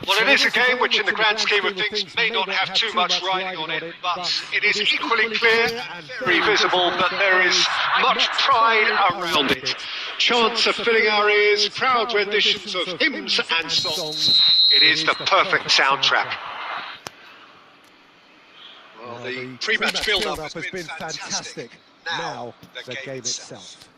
Well, it is a game which, in the grand scheme of things, may not have too much riding on it, but it is equally clear and very visible that there is much pride around it. Chants are filling our ears, proud renditions of hymns and songs. It is the perfect soundtrack. Well, the pre-match build-up has been fantastic. Now, the game itself.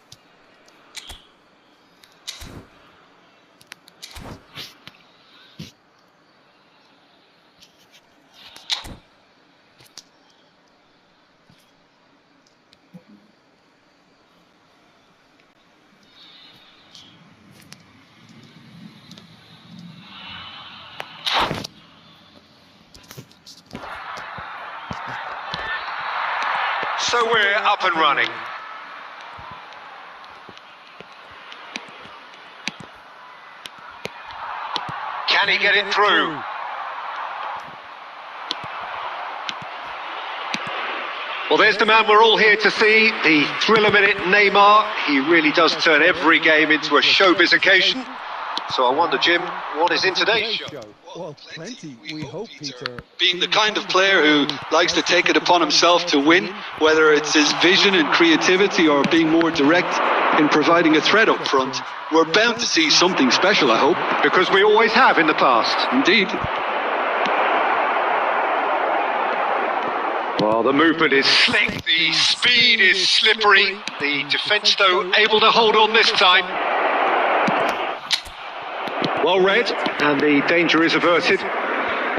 So we're up and running. Can he get it through? Well, there's the man we're all here to see, the thriller-minute Neymar. He really does turn every game into a showbiz occasion. So I wonder, Jim, what is in today's show? Well, plenty, we hope, Peter. Being the kind of player who likes to take it upon himself to win, whether it's his vision and creativity or being more direct in providing a threat up front, we're bound to see something special, I hope. Because we always have in the past. Indeed. Well, the movement is slick, the speed is slippery. The defence, though, able to hold on this time. Well read, and the danger is averted.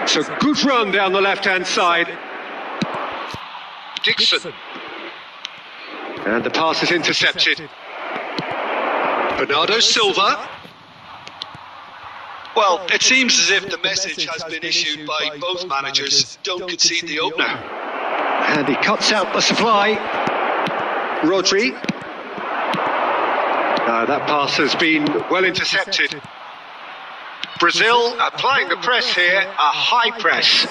It's a good run down the left-hand side. Dixon. And the pass is intercepted. Bernardo Silva. Well, it seems as if the message has been issued by both managers. Don't concede the opener. And he cuts out the supply. Rodri. That pass has been well intercepted. Brazil applying the press here, a high press.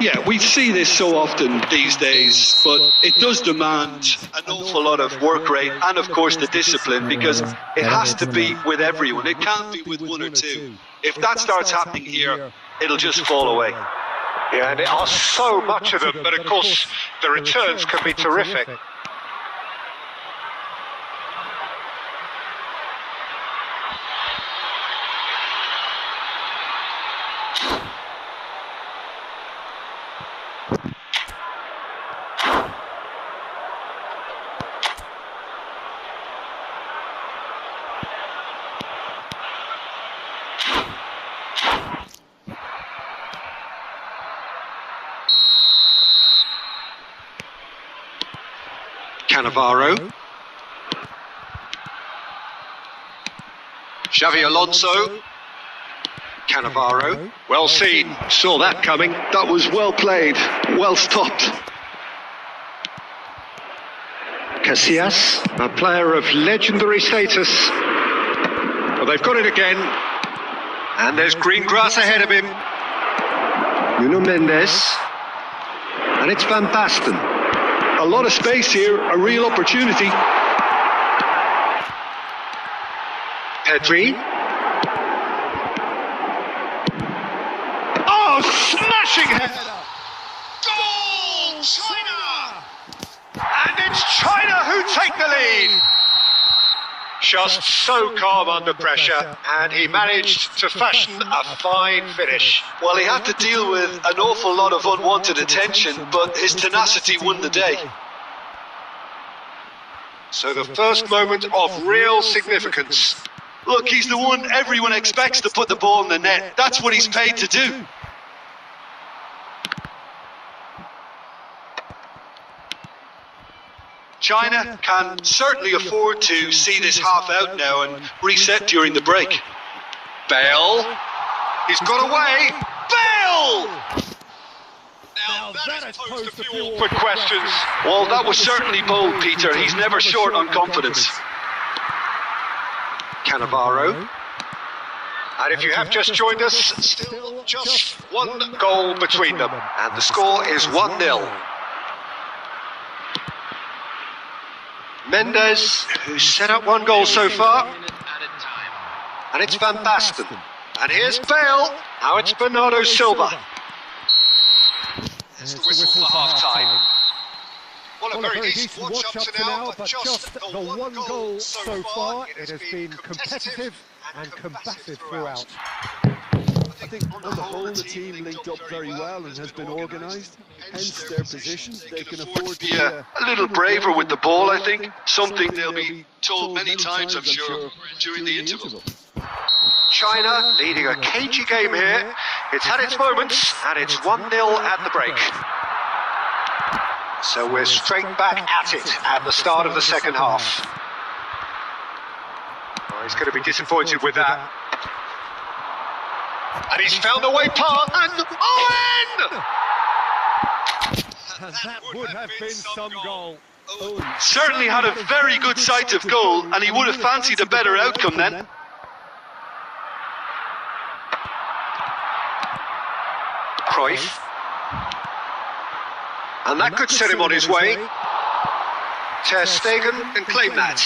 Yeah, we see this so often these days, but it does demand an awful lot of work rate and, of course, the discipline, because it has to be with everyone. It can't be with one or two. If that starts happening here, it'll just fall away. Yeah, and there are so much of them, but of course, the returns can be terrific. Cannavaro. Xavi Alonso. Cannavaro. Well seen. Saw that coming. That was well played, well stopped. Casillas, a player of legendary status. Well, they've got it again. And there's green grass ahead of him. Nuno Mendes. And it's Van Basten. A lot of space here, a real opportunity. Pedri. Oh, smashing header! Goal! China! And it's China who take the lead. Just so calm under pressure, and he managed to fashion a fine finish. Well, he had to deal with an awful lot of unwanted attention, but his tenacity won the day. So the first moment of real significance. Look, he's the one everyone expects to put the ball in the net. That's what he's paid to do. China can certainly afford to see this half out now and reset during the break. Bale. He's got away. Bale! Now that is posed a few awkward questions. Well, that was certainly bold, Peter. He's never short on confidence. Cannavaro. And if you have just joined us, still just one goal between them. And the score is 1-0. Mendes, who's set up one goal so far. And it's Van Basten. And here's Bale. Now it's Bernardo Silva. It's the whistle for half-time. Well, a very decent watch up to now, but just the one goal so far. It has been competitive and combative throughout. I think on the whole the team linked up very well and has been organised, hence their position. They can afford to be a little braver with the ball, I think. Something they'll be told many times, I'm sure, during the interval. China leading a cagey game here. It's had its moments, and it's 1-0 at the break. So we're straight back at it at the start of the second half. Oh, he's going to be disappointed with that. And he's found a way past, and Owen! And that would have been some goal. Certainly had a very good sight of goal, and he would have fancied a better outcome then. Cruyff. And that could set him on his way. Ter Stegen can claim that.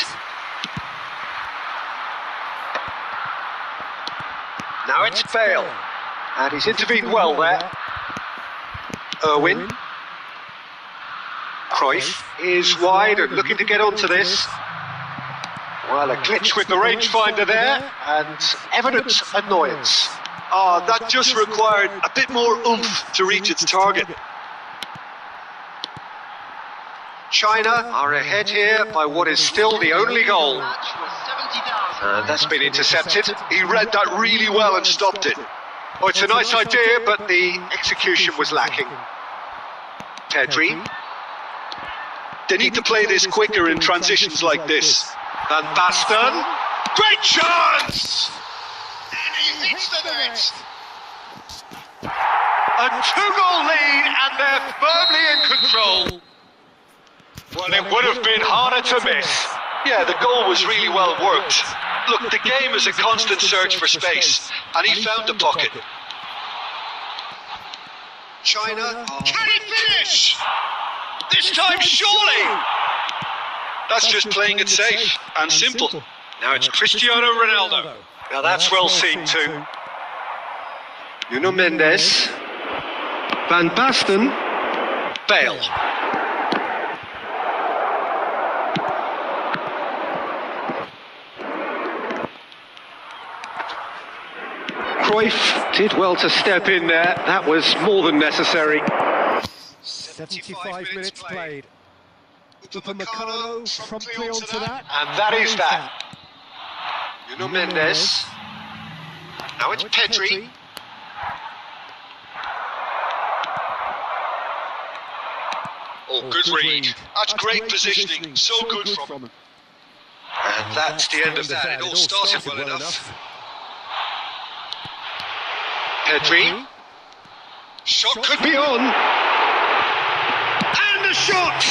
Now it's Bale. And he's intervened well there. Irwin. Cruyff is wide and looking to get onto this. Well, a glitch with the rangefinder there, and evident annoyance. That just required a bit more oomph to reach its target. China are ahead here by what is still the only goal. And that's been intercepted. He read that really well and stopped it. Oh, it's a nice idea, but the execution was lacking. Pedri. They need to play this quicker in transitions like this. Van Basten. Great chance! And he hits the net. A 2-goal lead, and they're firmly in control. Well, it would have been harder to miss. Yeah, the goal was really well worked. Look, the game is a constant search for space, and he found the pocket. China, can he finish? This time, surely! That's just playing it safe and simple. Now it's Cristiano Ronaldo. Now that's well seen too. Nuno Mendes. Van Basten. Bale. Cruyff did well to step in there. That was more than necessary. 75 minutes played. Upamecano promptly onto that. And that is that. Nuno Mendes. Now it's Pedri. Oh, good read. That's great positioning. So good from him. And that's the end of that. It all started well enough. Pedri. Shot could be on. And the shot!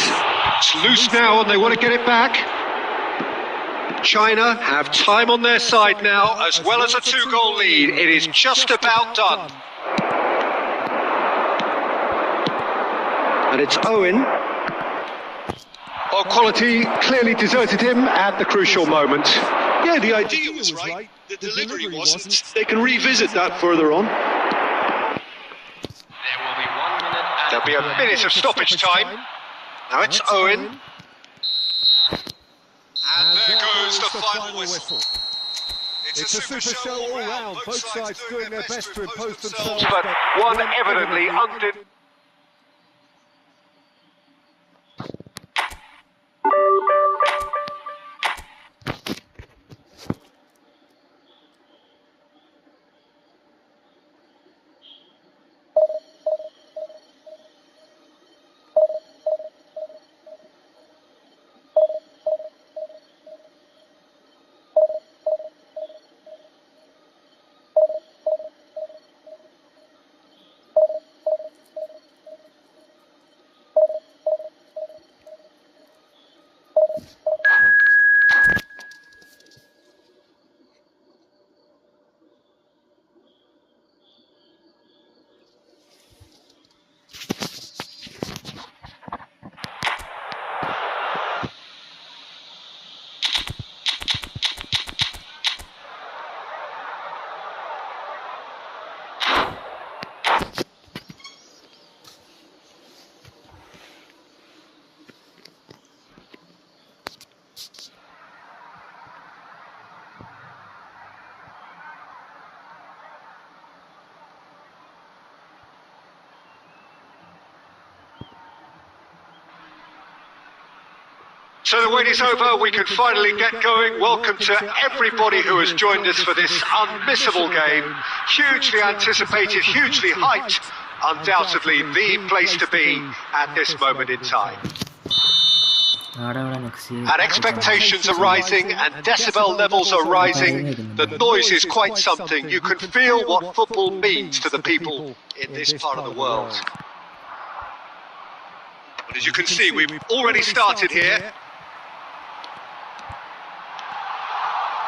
It's loose now and they want to get it back. China have time on their side now, as well as a 2-goal lead. It is just about done. And it's Owen. Well, quality clearly deserted him at the crucial moment. Yeah, the idea was right. The delivery wasn't. They can revisit that further on. There'll be a minute of stoppage time. Now it's Owen. And there goes the final whistle. It's a super show all round. Both sides doing their best to impose themselves. But one evidently undid. So the wait is over, we can finally get going. Welcome to everybody who has joined us for this unmissable game. Hugely anticipated, hugely hyped, undoubtedly the place to be at this moment in time. And expectations are rising and decibel levels are rising. The noise is quite something. You can feel what football means to the people in this part of the world. But as you can see, we've already started here.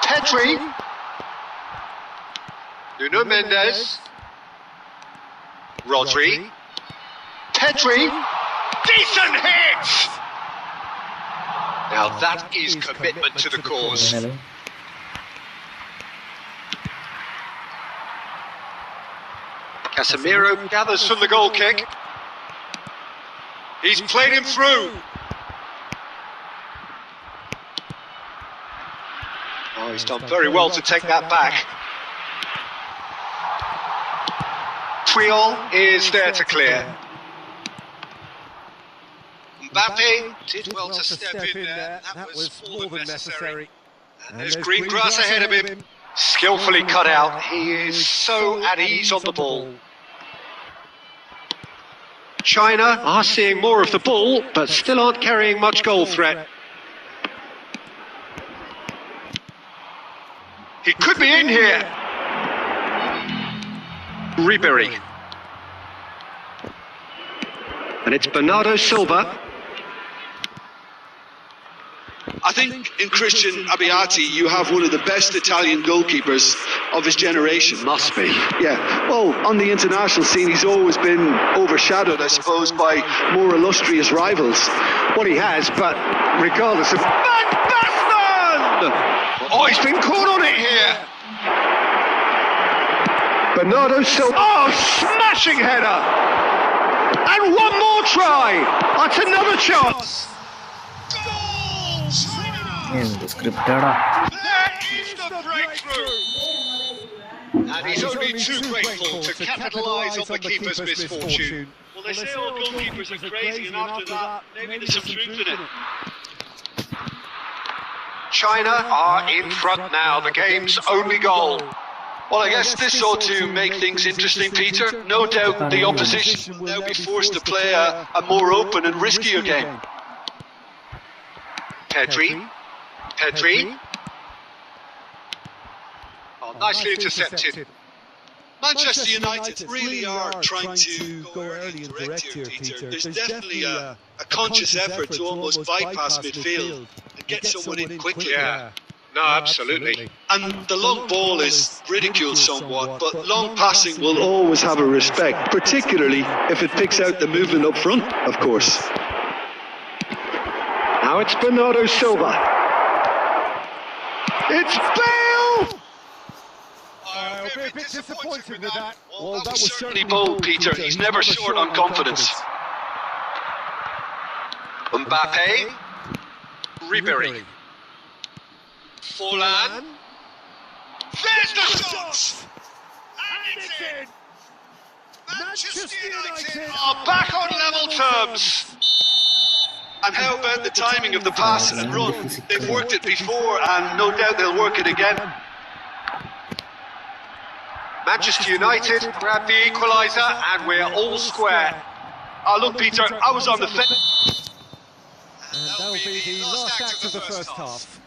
Pedri, Nuno Mendes, Rodri, Pedri, decent hit! Now that is commitment to the cause. Casemiro gathers from the goal kick. He's played him through. Oh, he's done very well to take that back. Puyol is there to clear. Mbappe did well to step in there. That was more than necessary. And there's green grass ahead of him. Skillfully cut out. He is so at ease on the ball. China are seeing more of the ball, but still aren't carrying much goal threat. He could be in here. Ribery. And it's Bernardo Silva. I think in Christian Abbiati you have one of the best Italian goalkeepers of his generation. Must be. Yeah, well, on the international scene he's always been overshadowed, I suppose, by more illustrious rivals. What he has, but regardless of... Oh, he's been caught on it here. Bernardo Silva. Oh, smashing header. And one more try. That's another chance. There is the breakthrough. And he's only too grateful to capitalise on the keeper's misfortune. Well, they say all goalkeepers are crazy, and after that, maybe there's some truth in it. China are in front now, the game's only goal. Well, I guess this ought to make things interesting, Peter. No doubt the opposition will now be forced to play a more open and riskier game. Pedri. Oh, nicely intercepted. Manchester United really are trying to go early and direct here, Peter. There's definitely a conscious effort to almost bypass midfield and get someone in quickly. Yeah, no, absolutely. And the long ball is ridiculed somewhat, but long passing will always have a respect, particularly if it picks out the movement up front, of course. Now it's Bernardo Silva. It's Bale! I'll be a bit disappointed with that. Well, that was certainly bold, Peter. He's never short on confidence. Mbappe. Ribery. Forlan. There's the shot! And it's in! Manchester United are back on level terms! And how about the timing of the pass and run? They've worked it before and no doubt they'll work it again. Manchester United grab the equaliser and we're all square. Look, Peter, I was on the fence. And that'll be the last act of the first half.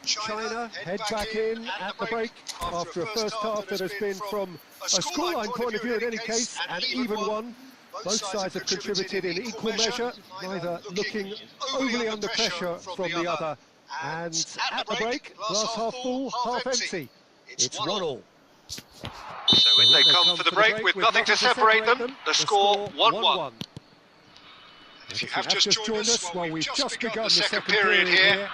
China head back in at the break after a first half that has been, from a scoreline point of view in any case, an even one. Both sides have contributed in equal measure, neither looking overly under pressure from the other. And at the break, glass half full, half empty. It's 1-1. So in they come for the break with nothing to separate them. The score 1-1. If you have just joined us, well, we've just begun the second period here.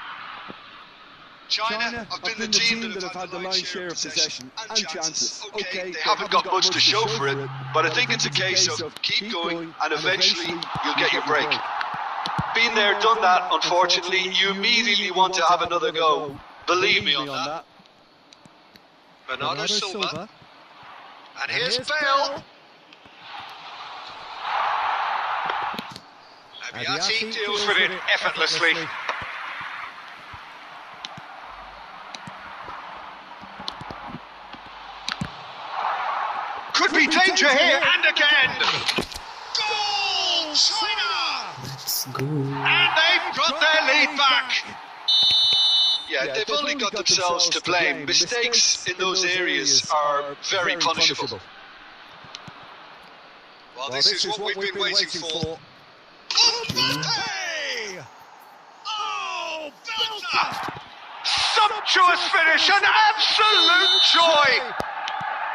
China have been the team that have had the lion's share of possession and chances. Okay, they haven't got much to show for it, but I think it's a case of keep going and eventually you'll get your break. Been there, done that, unfortunately. You immediately want to have another go. Believe me on that. Bernardo Silva. And here's Bale. Abiati deals with it effortlessly. Could be danger here, and again! Goal! China! Let's go. And they've got their lead back. Yeah, they've only got themselves to blame. Mistakes in those areas are very punishable. Well, this is what we've been waiting for. Mbappe! Oh, belter! Sumptuous finish, an absolute joy!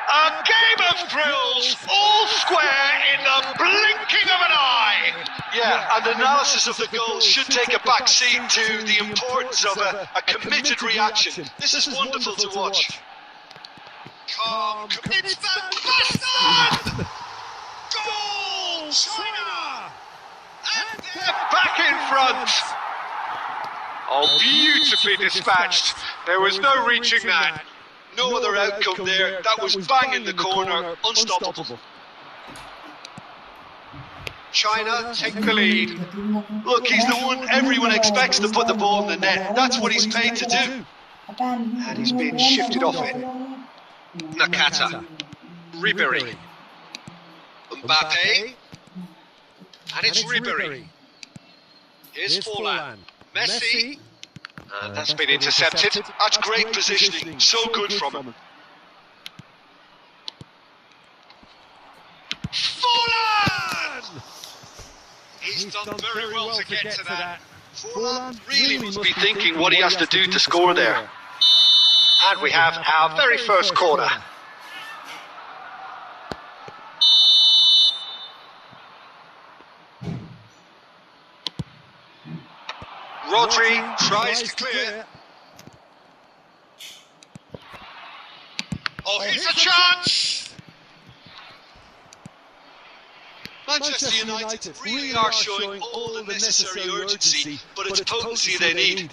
A game of thrills, all square in the blinking of an eye! Yeah, and analysis of the goal should take a back seat to the importance of a committed reaction. This is wonderful to watch. Calm, it's Van Basten! Goal, China! And they're back in front! Oh, beautifully dispatched. There was no reaching that. No other outcome there. That was bang in the corner. Unstoppable. China take the lead. Look, he's the one everyone expects to put the ball in the net. That's what he's paid to do. And he's been shifted off it. Nakata. Ribéry. Mbappe. And it's Ribéry. Here's Forlan. Messi. And that's been intercepted. That's great positioning. So good from him. Forlan! He's done very well to get to that. Forlan Really must be thinking what he has to do to score there. And we have our very first corner. Rodri tries to clear. Oh, here's a chance! Manchester United really are showing all the necessary urgency, but it's potency they need.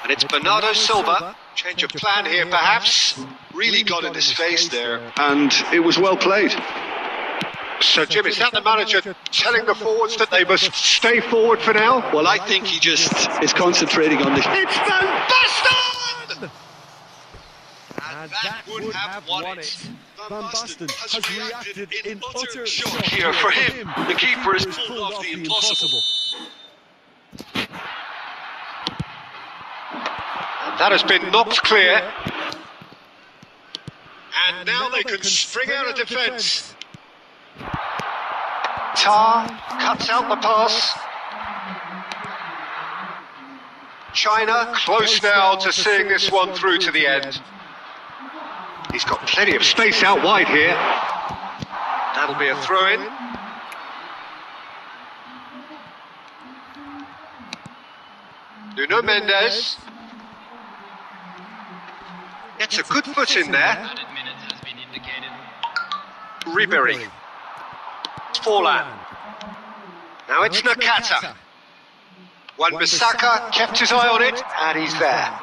And it's Bernardo Silva. Change of plan here, perhaps. Really got in his face there, and it was well played. So, Jim, is that the manager telling the forwards that they must stay forward for now? Well, I think he just is concentrating on the... It's Van Basten! And that would have won it. Van Basten has reacted in utter shock. Here for him, the keeper has pulled off the impossible. That has been knocked clear. And now they can string out a defence. Tar cuts out the pass. China close now to seeing this one through to the end. He's got plenty of space out wide here. That'll be a throw-in. Nuno Mendes. Gets a good foot in there. Ribéry. Forlan. Now it's Nakata. Wan-Bissaka kept his eye on it, and he's there.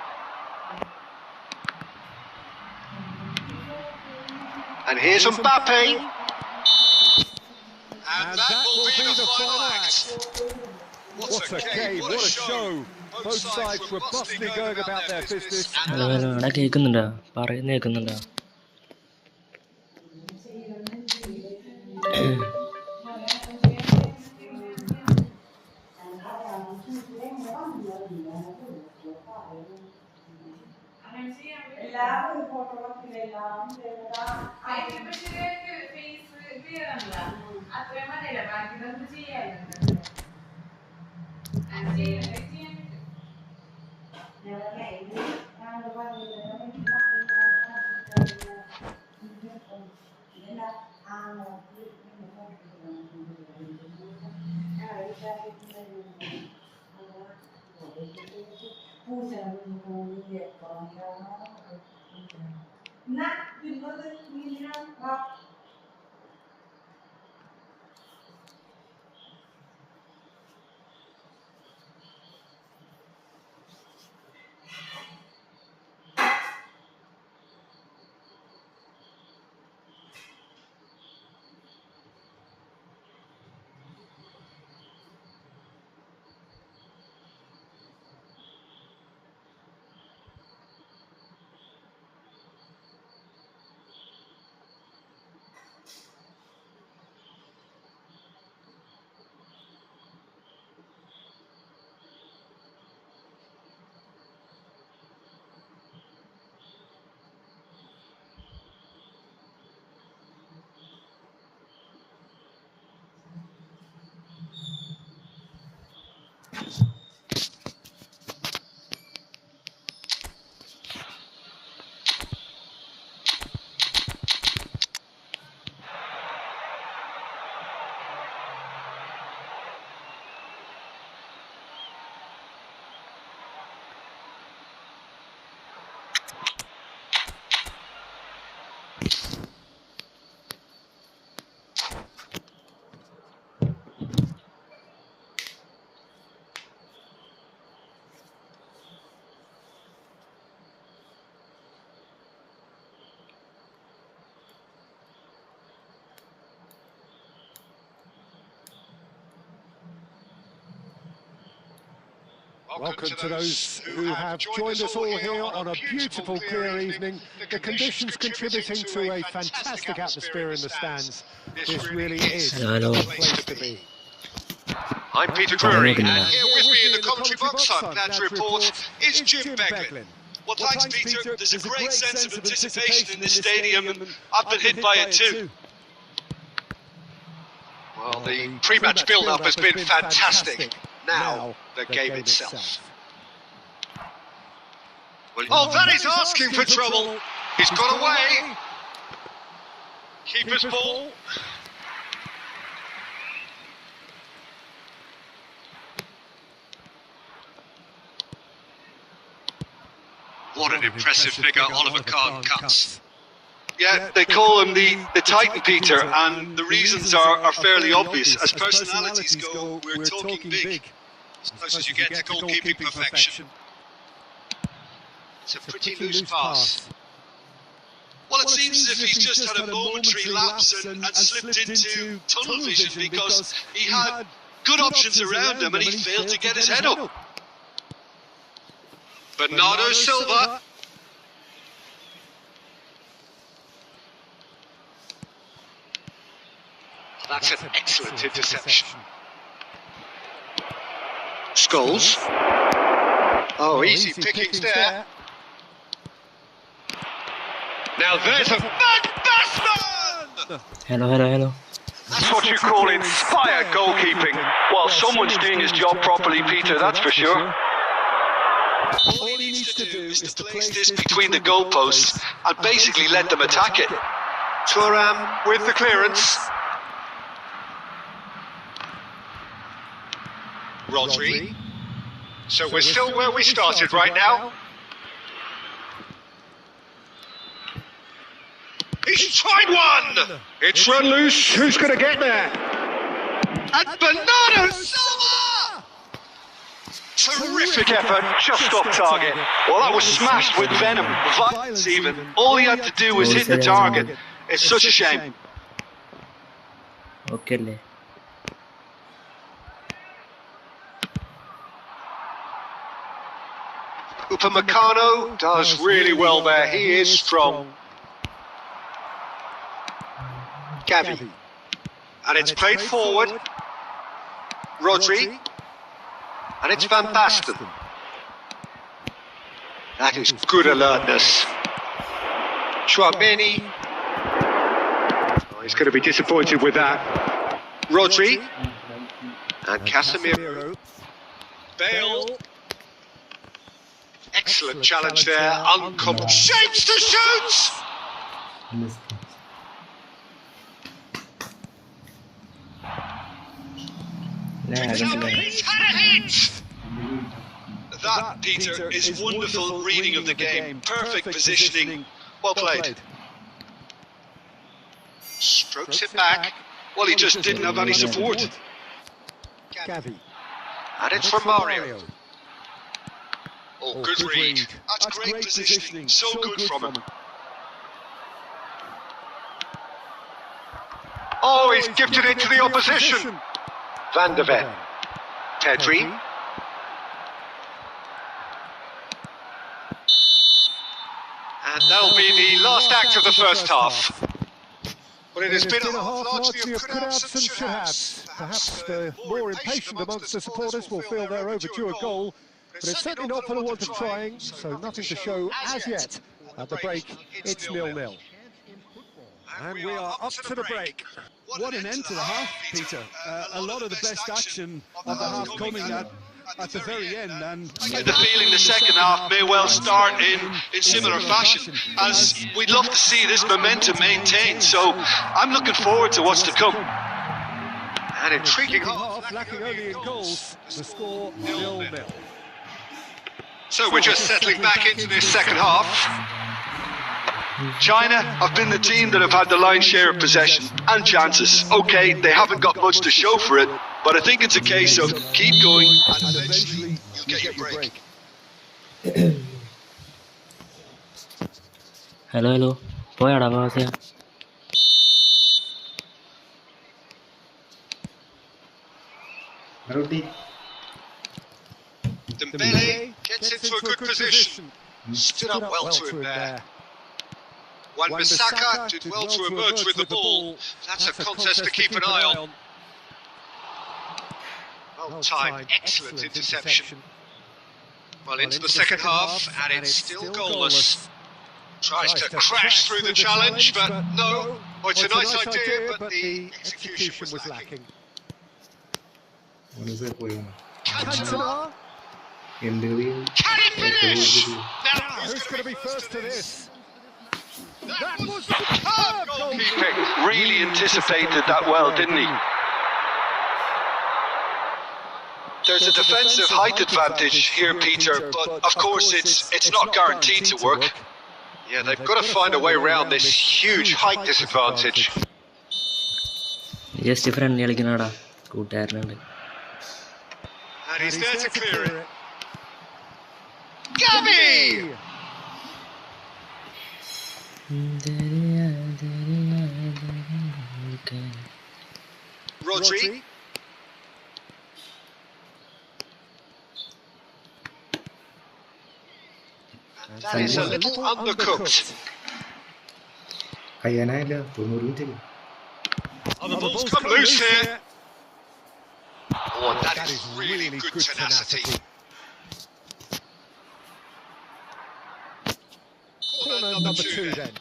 And here's Mbappe. And that will be the final act. What a game, what a show. Both sides robustly going about their business. അവിടെ കേൾക്കുന്നുണ്ടോ പറയുന്ന കേൾക്കുന്നുണ്ടോ Welcome to those who have joined us all here on a beautiful, clear evening. The conditions contributing to a fantastic atmosphere in the stands. This really is Hello. the place to be. I'm Peter Drury, and here with me in the commentary box, I'm glad to report, is Jim Beglin. Well, thanks, Peter. There's a great sense of anticipation in this stadium, and I've been hit by it too. Well, the pre-match build-up has been fantastic. Now, the game itself. Oh, that is asking for trouble. He's got away. Keeper's ball. What an impressive figure Oliver Kahn cuts. Yeah, they call him the Titan, Peter, and the reasons are fairly obvious. As personalities go, we're talking big. As close as you get to goalkeeping perfection. It's a pretty loose pass. Well, it seems as if he's just had a momentary lapse and slipped into tunnel vision because he had good options around him and he failed to get his head up. Bernardo Silva. That's an excellent interception. Scholes. Oh, easy pickings there. Now there's a batsman! Hello. That's what you call inspired goalkeeping. While someone's doing his job properly, Peter, that's for sure. All he needs to do is to place this between the goalposts and basically let them attack it. Thuram with the clearance. Rodri. So we're still where we started right now. He's tried one! It's run loose. Who's going to get there? And Bernardo Silva! Terrific effort, just off target. Well, that was smashed with venom, violence even. All he had to do was hit the target. It's such a shame. Okay. Upamecano does really well there. He is strong. Gavi. And it's played forward. Rodri. And it's Van Basten. That is good alertness. Chouameni. Oh, he's going to be disappointed with that. Rodri. And Casemiro. Bale. Excellent challenge there. Uncommon shapes to shoot! He's had a hit! That, Peter, is wonderful reading of the game. Perfect positioning. Well played. Strokes it back. Well, he just didn't have any support. Gavi. And it's from Mario. Oh, good read. That's great positioning. So good from him. Oh, he's gifted it to the opposition. Van de Ven. Pedri. And that'll be the last act of the first half. But it has been a half largely of could-haves and should-haves. Perhaps the more impatient amongst the supporters will feel they're overdue a goal, but it's certainly not for the want of trying, so nothing to show as yet. At the break, it's 0-0. And we are up to the break. What an end to the half, Peter. A lot of the best action of the half coming at the very end. And I get the feeling the second half may well start in similar fashion, as we'd love to see this momentum maintained. So I'm looking forward to what's to come. An intriguing half. Lacking only in goals, the score 0-0. So we're just settling back into this second half. China have been the team that have had the lion's share of possession and chances. Okay, they haven't got much to show for it, but I think it's a case of keep going and eventually you'll get your break. Hello. പോയാടാ pass Dembele gets into a good position. Stood up well to him there. Wan-Bissaka did well to emerge with the ball. That's a contest to keep an eye on. Well timed, excellent interception. Well, into the second half, and it's still goalless. Tries to crash through the challenge, but no. Oh, it's a nice idea, but the execution was lacking. Cantona. Can he finish? Now, Who's going to be first to this? that was superb goalkeeping. Really anticipated that well, didn't he? There's a defensive height advantage here, Peter, but of course it's not guaranteed to work. Yeah, they've got to find a way around this huge height disadvantage. Just different കളിക്കുന്നടാ കൂട്ടുകാരനുണ്ട്. And he's there to clear it. Gavi! Rodri. And that is a little undercooked. Oh, the ball's come loose here. Oh, that is really good tenacity. Corner number two then.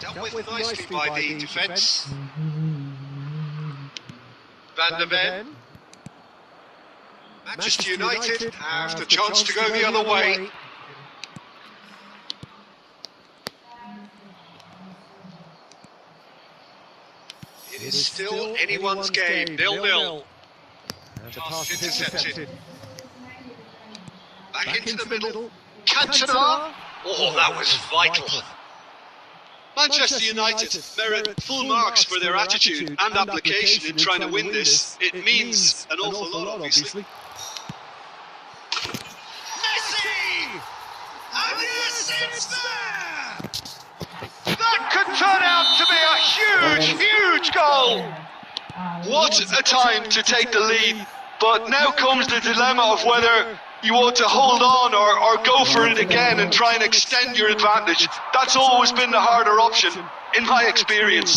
Dealt with nicely by the defence. Van der Ven. Manchester United have the chance to go the other way. It is still anyone's game, 0-0. And the pass is intercepted. Back into the middle. Cantona. Oh, that was vital. Manchester United merit full marks for their attitude and application in trying to win this. It means an awful lot, obviously. Messi! And the assist there! That could turn out to be a huge goal! What a time to take the lead, but now comes the dilemma of whether you want to hold on or go for it again and try and extend your advantage. That's always been the harder option, in my experience.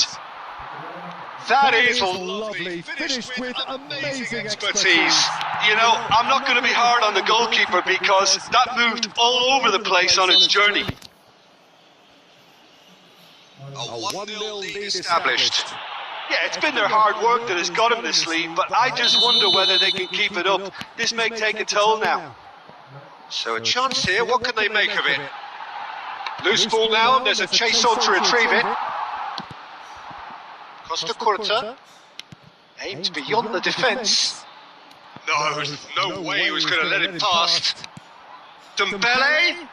That is lovely, finished with amazing expertise. You know, I'm not going to be hard on the goalkeeper because that moved all over the place on its journey. A 1-0 lead established. Yeah, it's been their hard work that has got them this lead, but I just wonder whether they can keep it up. This may take a toll now. So a chance here, what can they make of it? Loose ball now, and there's a chase on to retrieve it. Costa Curta aimed beyond the defence. No way he was going to let it past. Dembele.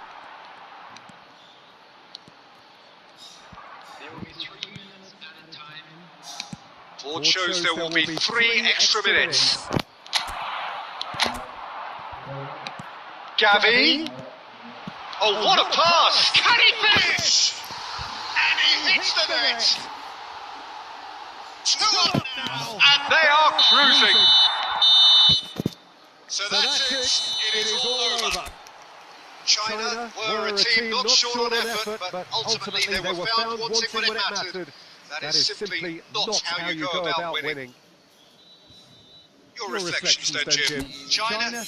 Board shows there will be 3 extra minutes. Gavi. Oh, what a pass! Can he finish? And he hits the net. 2-1 now, and they are cruising. So that's it. It is all over. China were a team not short on effort, but ultimately they were found wanting when it mattered. That is simply not how you go about winning. Your reflections then, Jim. China.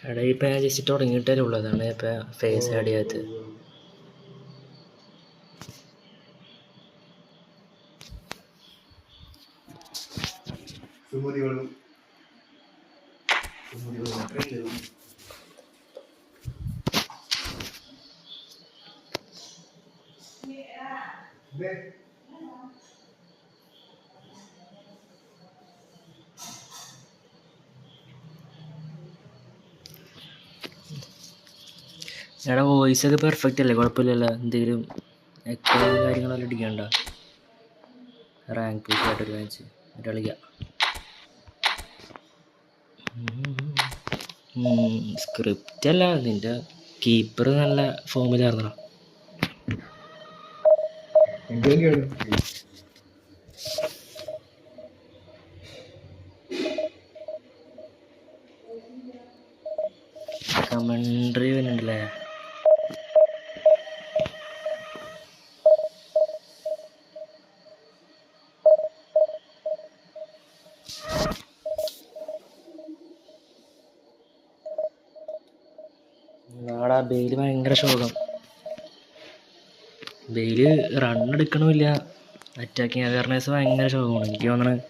എടാ ഇപ്പം ഞാൻ just തുടങ്ങിയിട്ടേ ഉള്ളതാണ് ഇപ്പം face add ചെയ്യാത്തത്. എടാ വോയിസൊക്കെ perfect അല്ലേ? കുഴപ്പമില്ലല്ലോ? എന്തെങ്കിലും എക്കോ കാര്യങ്ങളെല്ലാം അടിക്കണ്ട. റാങ്ക് പുഷ് ആയിട്ടൊരു മാച്ച് കളിക്കാം. സ്ക്രിപ്റ്റ് അല്ല, നിന്റെ കീപ്പർ നല്ല ഫോമിലായിരുന്നോ. കമൻട്രി വരുന്നുണ്ടല്ലേ. നാളെ ബെയില് ഭയങ്കര ശോകം. ബെയില് റണ്ണെടുക്കണമില്ല, അറ്റാക്കിങ് അവയർനെസ് ഭയങ്കര ശോകമാണ്. എനിക്ക് തോന്നണത്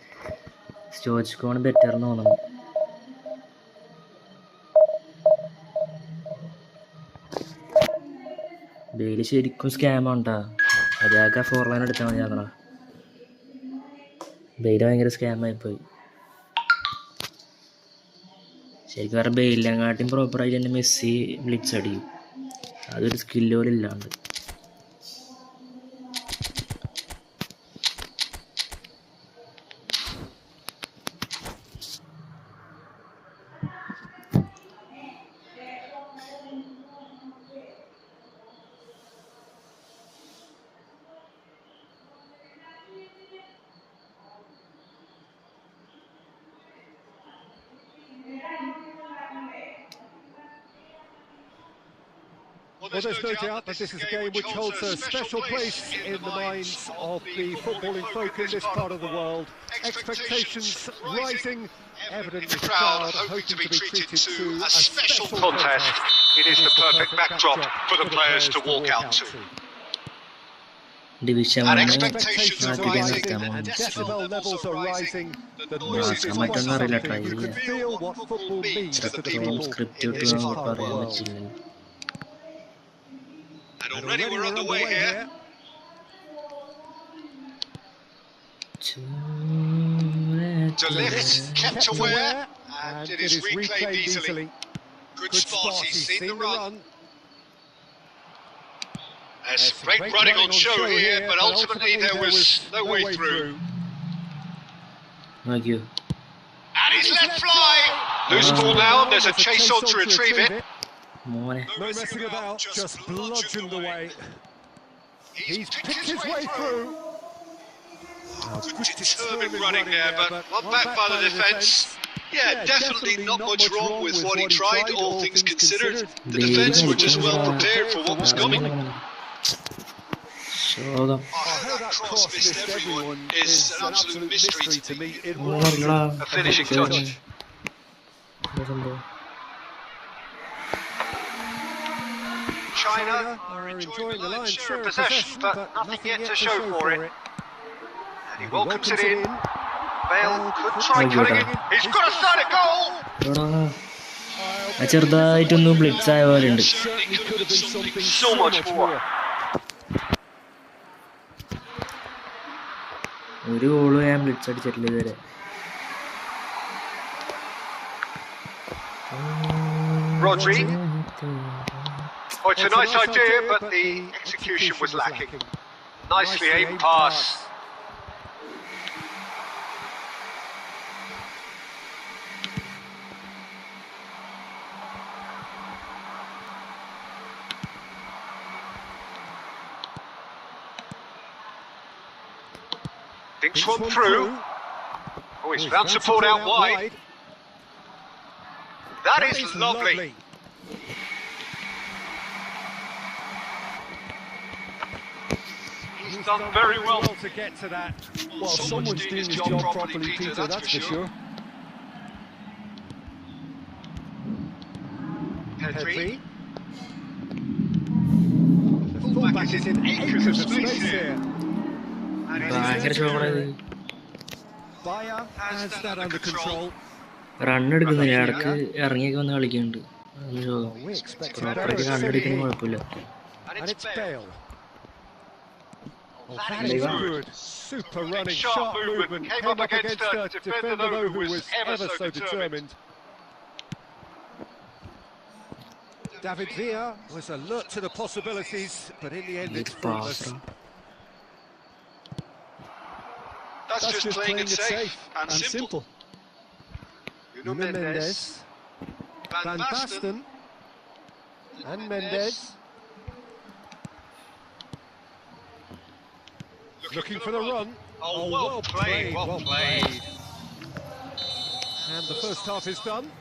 സ്റ്റോച്ചിക്കോണ് ബെറ്റർ എന്ന് തോന്നുന്നു. ബെയില് ശരിക്കും സ്കാമുണ്ടാ, അതൊക്കെ 4 ലൈൻ എടുത്താൽ മതി. അതാ ബെയില് ഭയങ്കര സ്കാമായിപ്പോയി. ശരിക്കും വേറെ ബെയിലിനെക്കാട്ടും പ്രോപ്പറായിട്ട് തന്നെ മെസ്സി ബ്ലിറ്റ്സ് അടിക്കും. അതൊരു സ്കില്ല് പോലും ഇല്ലാണ്ട്. Well, there's no doubt that this is a game which holds a special place in the minds of the footballing folk in this part of the world. Expectations rising, evidently the crowd hoping to be treated to a special contest. It is the perfect backdrop for the players to walk out to. Division And expectations are rising and decibel levels are rising. The noise is quite something. You can feel what football means to the people in this part of the world. And already we're underway here. De Ligt kept aware, and it is reclaimed easily. Good spot, he's seen the run. There's great running on show here, but ultimately there was no way through. Thank you. And he's let fly! Loose ball now, there's a chase on to retrieve it. No messing about, just bludgeoned away. He's picked his way through. Good determined running there, but one back by the defence. Yeah, definitely not much wrong with what he tried, all things considered. The defence were just well prepared for what was coming. How that cross missed everyone is an absolute mystery to me. It was A finishing touch. China are enjoying the lion's share of possession, but nothing yet to show for it. And he welcomes it in. Bale could try cutting it. He's got a side of goal! ചെറുതായിട്ടൊന്നും blitz ആയ പോലെ ഉണ്ട്. Certainly could have been something so much more. ഒരു ഗോളും ഞാൻ blitz അടിച്ചിട്ടില്ല ഇതുവരെ. Rodri. Oh, it's a nice idea, but the execution was lacking. Nicely aimed pass. Thinks one through. Oh, he's found support out wide. That is lovely. He's done very well to get to that. Well, someone's doing his job properly, Peter, that's for sure. Pedri. The fullback is in acres of space here. ഭയങ്കര ശോകമാണ്. Bayer has that under control. റണ്ണെടുക്കുന്നില്ല, ഇടക്ക് ഇറങ്ങിയൊക്കെ വന്ന് കളിക്കുന്നുണ്ട്. അതൊന്നും ശോകം. പ്രോപ്പറായിട്ട് റണ്ണെടുക്കുന്ന കുഴപ്പമില്ല. And it's Bale. Oh, that is good. Super running, sharp movement. Came up against a defender though who was ever so determined. David Villa was alert to the possibilities, but in the end it's fruitless. That's just playing it safe and simple. Nuno Mendes. Van Basten. And Mendes. Looking for the run. Oh, well played, well played. And the first half is done.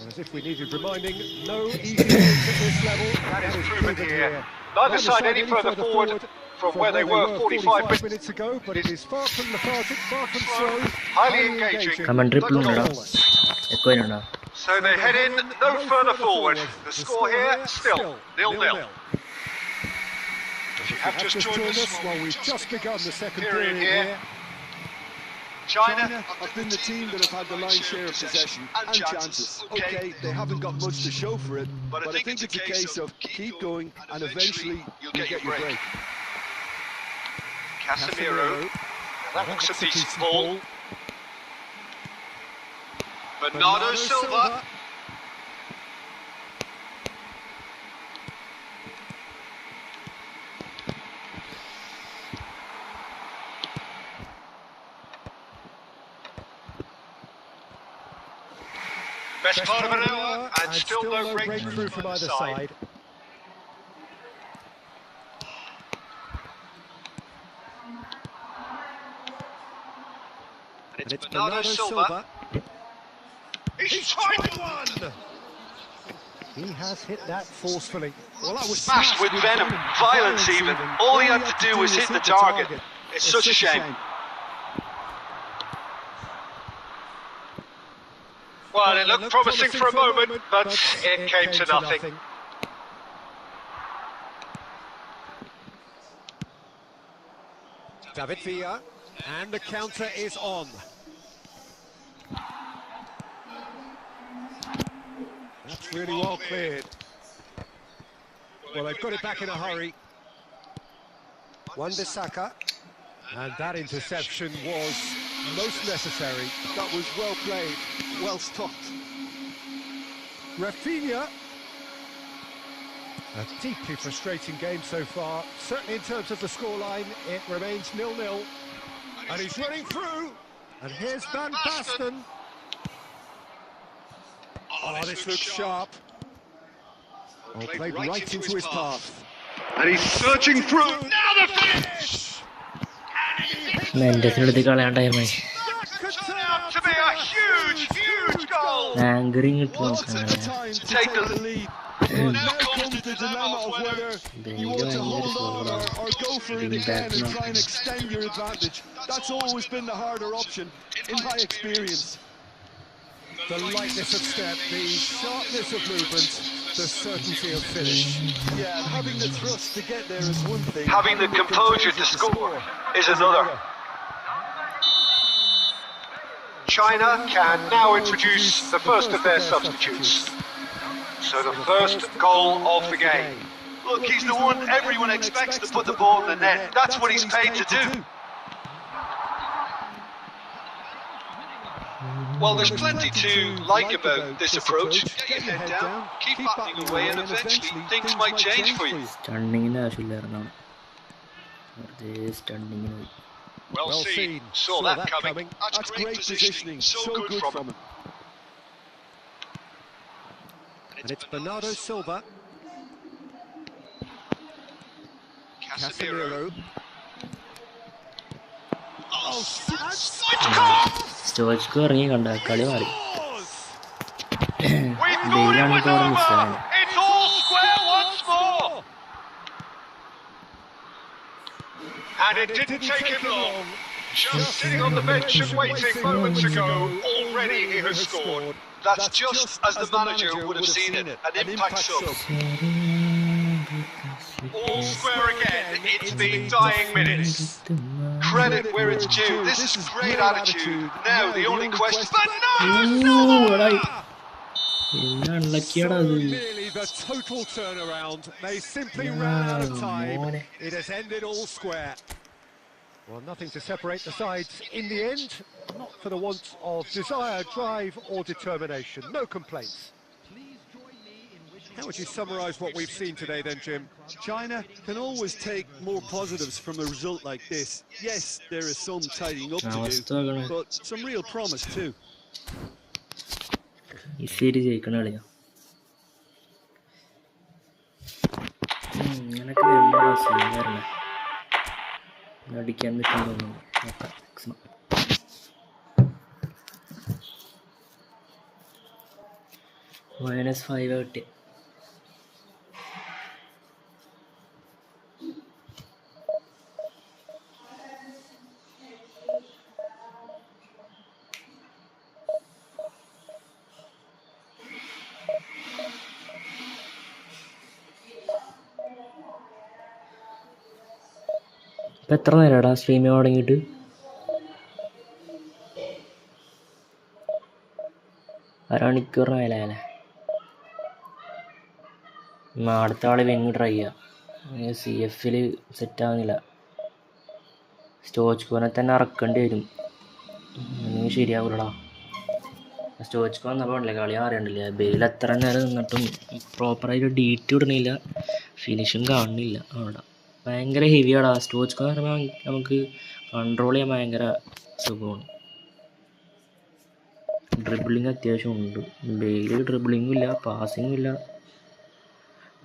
As if we needed reminding, no easy games at this level. That is proven here. Neither side any further forward from where they were 45 minutes ago, but it is far from lethargic, far from slow. Highly engaging. Commentary but play goalless. Echo in. So they head in no further forward. The score here still 0-0. If you have just joined us while we've just begun the second period here, China China have been the team that have had the lion's share of possession and chances. Okay, they haven't got much to show for it, but I think it's a case of keep going and eventually you'll get your break. Casemiro. That looks a decent ball. Bernardo Silva. Best part of an hour and still no breakthrough from either side. And it's Bernardo Silva. He's tried one! He has hit that forcefully. Well, that was smashed with venom, violence even. All he had to do was hit the target. It's such a shame. Well, it looked promising for a moment, but it came to nothing. David Villa, and the counter is on. That's really well cleared. Well, they've got it back in a hurry. Wan-Bissaka. And that interception was most necessary. That was well played, well stopped. Rafinha. A deeply frustrating game so far. Certainly in terms of the scoreline, it remains 0-0. And he's running through. And here's Van Basten. Oh, this looks sharp. Oh, played right into his path. And he's surging through. Now the finish! Mendes എടുത്ത് കളയാണ്ടായി Could turn out to be a huge, huge goal. Anchoring Take the lead. Now comes the dilemma of whether you want to hold on or go for it again and try and extend your advantage. That's always been the harder option, in my experience. The lightness of step, the sharpness of movement, the certainty of finish. Yeah, and having the thrust to get there is one thing. Having the composure to score is another. China can now introduce the first of their substitutes. So the first goal of the game. Look, he's the one everyone expects to put the ball in the net. That's what he's paid to do. Well, there's plenty to like about this approach. Get your head down, keep batting away, and eventually things might change for you. സ്റ്റണ്ണിങ്ങിന് ആവശ്യമില്ലായിരുന്നു സ്റ്റണ്ണിങ്ങിന് Well seen, saw that coming. That's great positioning, so good from him. And it's Bernardo Silva. Casemiro. Oh, switch goal! സ്റ്റോച്ച്ക്ക് ഇറങ്ങി കണ്ട കളി മാറി We've got it with over! It's all square once more! And it didn't take him long. Just sitting on the bench and waiting moments ago, already he has scored. That's just as the manager would have seen it, an impact sub. All square again, it's the dying minutes. Credit where it's due, this is great attitude. Now the only question... Nearly the total turnaround. They simply ran out of time. It has ended all square. Well, nothing to separate the sides in the end. Not for the want of desire, drive or determination. No complaints. How would you summarise what we've seen today then, Jim? China can always take more positives from a result like this. Yes, there is some tidying up to do, but some real promise too. ഈസിയായിട്ട് ജയിക്കണ കളിയാ. ഇങ്ങനൊക്കെ വരുമ്പോൾ scene വരണേ. അടിക്കാൻ പറ്റും തോന്നുന്നു. നോക്കാം maximum. -5 കിട്ടി. ഇപ്പം എത്ര നേരടാ സ്ട്രീം തുടങ്ങിയിട്ട്? അരമണിക്കൂറിനായാലേ. അടുത്ത ആൾ വിങ് ട്രൈ ചെയ്യാം. CF സെറ്റാകുന്നില്ല. സ്റ്റോച്ച്കോനെ തന്നെ ഇറക്കേണ്ടി വരും. അല്ലെങ്കിൽ ശരിയാവില്ലടാ. സ്റ്റോച്ച്കോ വന്നപ്പോൾ ഉണ്ടല്ലേ കളി അറിയണ്ടില്ല. ബെയിൽ എത്ര നേരം നിന്നിട്ടും പ്രോപ്പറായിട്ട് DT ഇടണില്ല, ഫിനിഷും കാണുന്നില്ല. അവിടെ ഭയങ്കര ഹെവിയാടാ. സ്റ്റോച്ച്കോ എന്ന് പറയുമ്പോൾ നമുക്ക് കൺട്രോൾ ചെയ്യാൻ ഭയങ്കര സുഖമാണ്. ഡ്രിബിളിങ് അത്യാവശ്യം ഉണ്ട്. ബെയിൽ ഡ്രിബിളിങ്ങും ഇല്ല, പാസിങ്ങും ഇല്ല,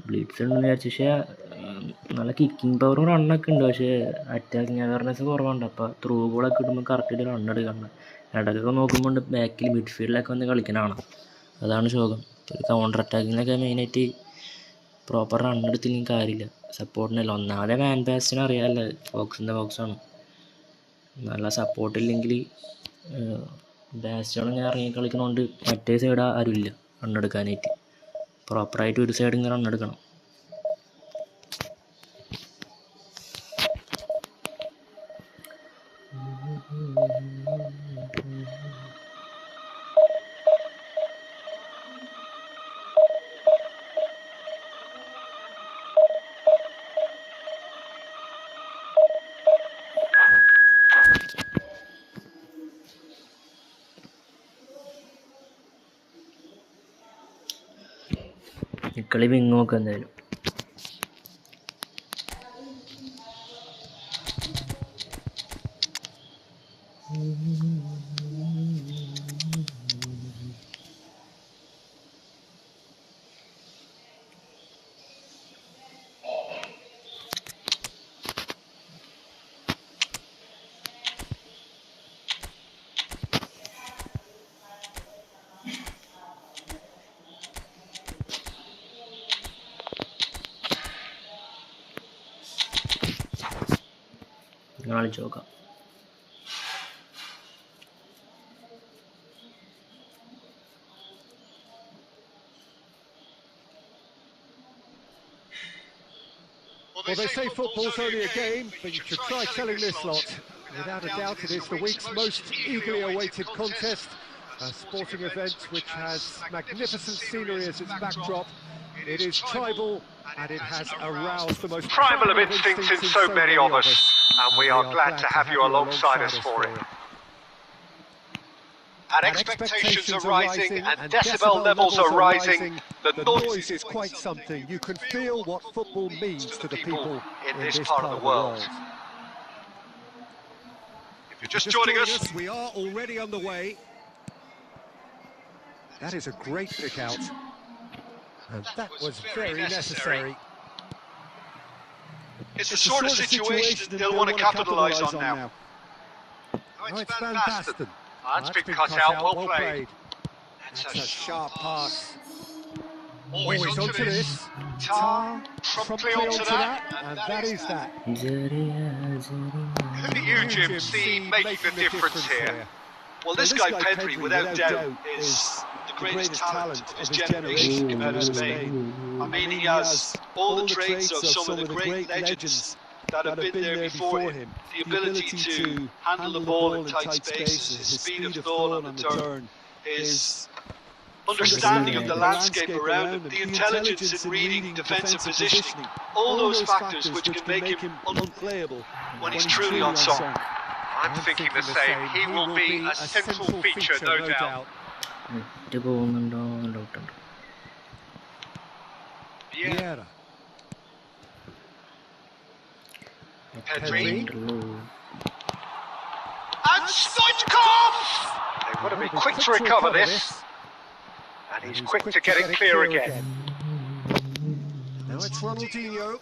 ബ്ലിറ്റ്സ് ഉണ്ടെന്ന് വിചാരിച്ചു. പക്ഷേ നല്ല കിക്കിംഗ് പവറും റണ്ണൊക്കെ ഉണ്ട്. പക്ഷേ അറ്റാക്കിങ് അവയർനെസ് കുറവുണ്ട്. അപ്പോൾ ത്രൂ ബോളൊക്കെ ഇടുമ്പോൾ കറക്റ്റായിട്ട് റൺ എടുക്കണം. ഇടയ്ക്കൊക്കെ നോക്കുമ്പോൾ ബാക്കിൽ മിഡ്ഫീൽഡിലൊക്കെ വന്ന് കളിക്കണതാണ്. അതാണ് ശോകം. കൗണ്ടർ അറ്റാക്കിങ്ങിനൊക്കെ മെയിനായിട്ട് പ്രോപ്പർ റൺ എടുത്തില്ലെങ്കിൽ കാര്യമില്ല. സപ്പോർട്ടിനല്ല. ഒന്നാമതെ മാൻ പാസിന് അറിയാമല്ലോ, ബോക്സിൻ്റെ ബോക്സാണ്. നല്ല സപ്പോർട്ടില്ലെങ്കിൽ ബാസ്റ്റോൺ ഇങ്ങനെ ഇറങ്ങി കളിക്കണോണ്ട് മറ്റേ സൈഡ് ആരുമില്ല റണ്ണെടുക്കാനായിട്ട്. പ്രോപ്പറായിട്ട് ഒരു സൈഡ് ഇങ്ങനെ റണ്ണെടുക്കണം. കളി വിങ് നോക്കാം എന്തായാലും. കളിച്ച് നോക്കാം. Well, they say football's only a game, but you should try telling this lot. Without a doubt, it is the week's most eagerly awaited contest, a sporting event which has magnificent scenery as its backdrop. It is tribal, and it has aroused the most primal of instincts in so many of us, and we are glad to have you alongside us for it. And expectations are rising, and decibel levels are rising. The noise is quite something. You can feel what football means to the people in this part of the world. If you're just joining us, we are already on the way. That is a great kick out. And that was very necessary. It's the sort of situation that they'll want to capitalise on now. Oh, it's Van Basten. That's been cut out, well played. That's a sharp pass. Always onto this. Tar promptly onto that, and that is that. Who do you, Jim, see make the difference here? Well, this guy Pedri, without doubt, is the greatest talent of his generation to come out of Spain. I mean, he has all the traits of some of the great legends that have been there before him. The ability to handle the ball in tight spaces, his speed of thought on the turn, his understanding of the landscape around him, the intelligence in reading defensive positioning, all those factors which can make him unplayable when he's truly on song. I'm thinking the same. He will be a central feature, no doubt. Vieira. Pedri. And Stoichkov! They've got to be quick to recover this. And he's quick to get it clear again. Now it's Ronaldinho.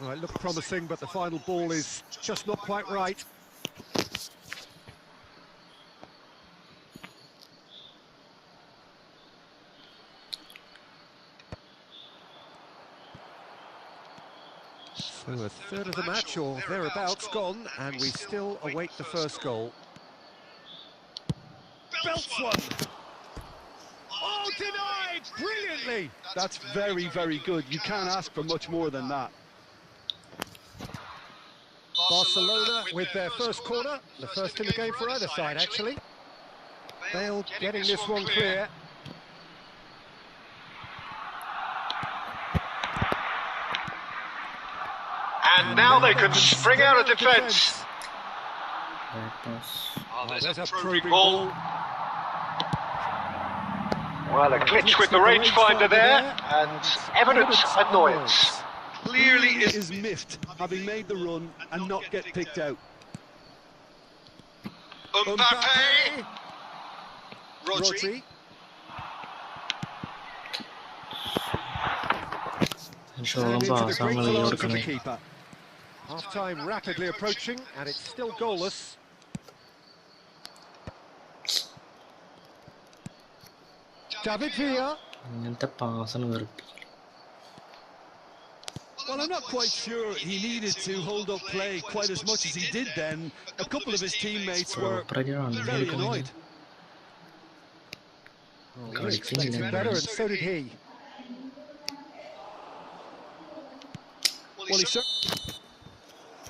Well, it looked promising, but the final ball is just not quite right. So a third of the match or thereabouts gone, and we still await the first goal. Belts one! Oh, denied! Brilliantly! That's very, very good. You can't ask for much more than that. Barcelona with their first corner, the first in the game for either side, actually. Bale getting this one clear. And now they can spring out of defence. Oh, there's a probing ball. Well, a glitch with the rangefinder there, and evident annoyance. Clearly is miffed, having made the run and not get picked out. Mbappe. Rodri. Half time rapidly approaching, and it's still goalless. David Villa. Well, I'm not quite sure he needed to hold up play quite as much as he did then. A couple of his teammates were very annoyed. Well, he expected better, and so did he. Well,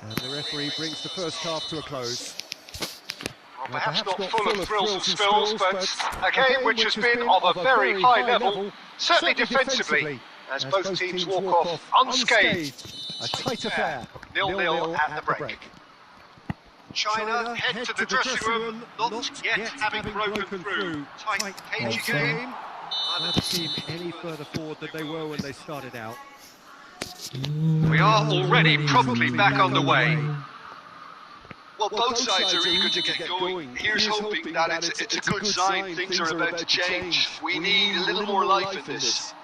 And the referee brings the first half to a close. Well, perhaps not full of thrills and spills, but a game which has been of a very high level, certainly defensively, as both teams walk off unscathed. A tight affair. 0-0 at the break. China head to the dressing room, not yet having broken through. Tight, cagey game. Never seemed any further forward than they were when they started out. We are already promptly back on the way. Well, both sides are eager to get going. Here's hoping that it's a good sign things are about to change. We need a little more life in this.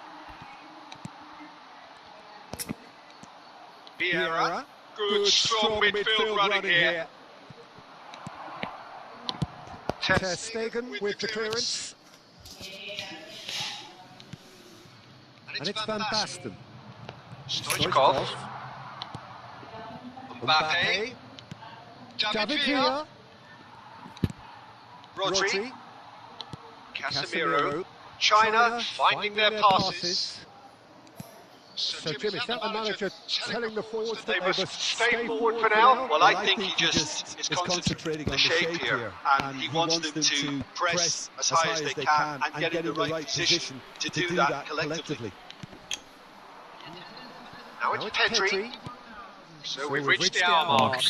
Vieira, good strong midfield running here. Ter Stegen with the clearance. And it's Van Basten. Stoichkov. Mbappe. David Villa. Rodri. Casemiro. China finding their passes. So Jim, is that the manager telling the forwards that they must stay forward for now? Well, I think he just is concentrating on the shape here, and he wants them to press as high as they can and get in the right position to do that collectively. Now it's Pedri. So we've reached the hour mark.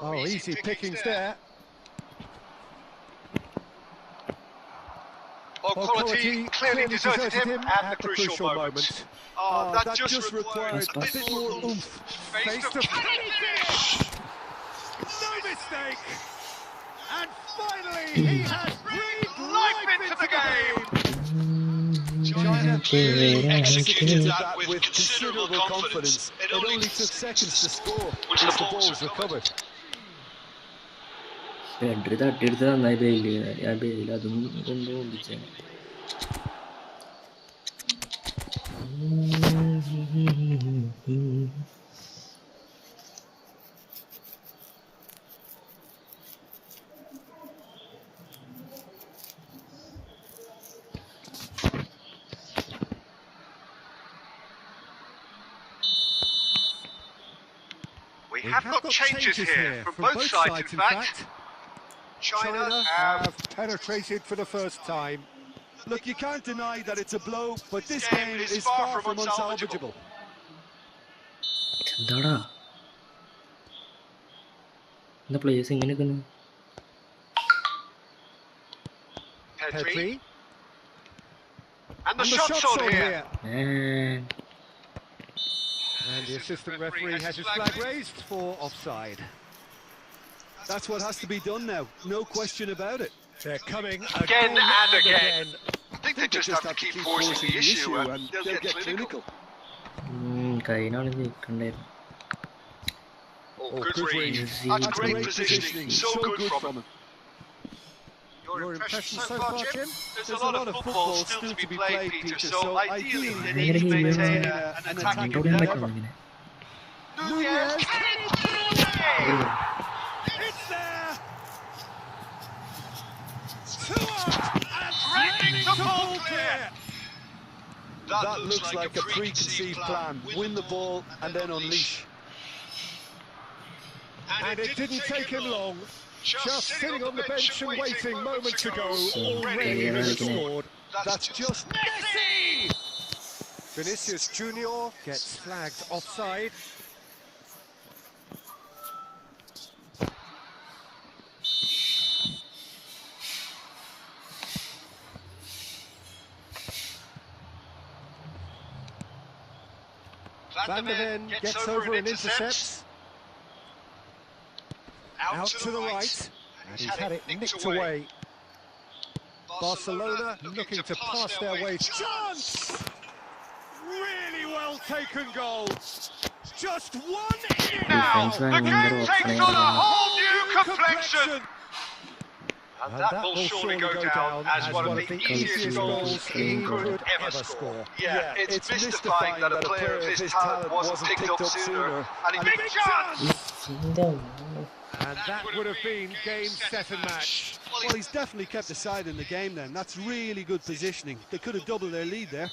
Oh, easy pickings there. Well, quality clearly deserted him at the crucial moment. Oh, that just required a bit more oomph. Face to finish! No mistake! And finally, he has breathed life into the game! China clearly executed that with considerable confidence. It only took seconds to score once the ball was recovered. We have got changes here from both sides, in fact. China have penetrated for the first time. Look, you can't deny that it's a blow, but this game is far from unsalvageable. Pedri. And the shot's on here. And the assistant referee has his flag raised for offside. That's what has to be done now. No question about it. They're coming Again and again. I think they They just have to keep forcing the issue and they'll get clinical. കൈനാണ് ജയിക്കണ്ടായിരുന്നു. Oh, good read. Easy. That's great Great positioning. So good from him. Your impression so far, Jim? There's a lot of football still to be played, Peter, so ideally they need to maintain an attacking endeavour. Nunez! It's there! Threatening to ball clear! That looks like a preconceived plan. Win the ball and then unleash. And it didn't take him long. Just sitting on the bench and waiting moments ago, already has scored. That's just Messi! Vinicius Junior gets flagged offside. Van der Ven gets over and intercepts. Out to the right, and he's had it nicked away. Barcelona looking to pass their way. Chance! Really well taken goal. Just one in. Now, the game takes on a whole new complexion. And that will surely go down as one of the easiest goals he could ever score. Yeah, it's mystifying that a player of his talent wasn't picked up sooner. And a big chance! And that would have been game, set and match. Well, he's definitely kept the side in the game then. That's really good positioning. They could have doubled their lead there.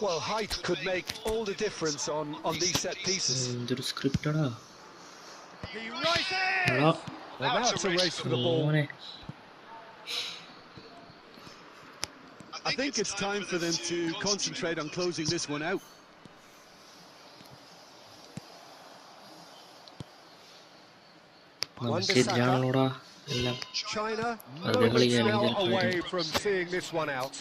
Well, height could make all the difference on these set pieces. എന്തൊരു സ്ക്രിപ്റ്റടാ. He rises! എടാ Well, now it's a race for the ball. മോനെ. I think it's time for them to concentrate on closing this one out. ശരിയാണല്ലോടാ എല്ലാം. China Well, moments they're now really away from seeing this one out.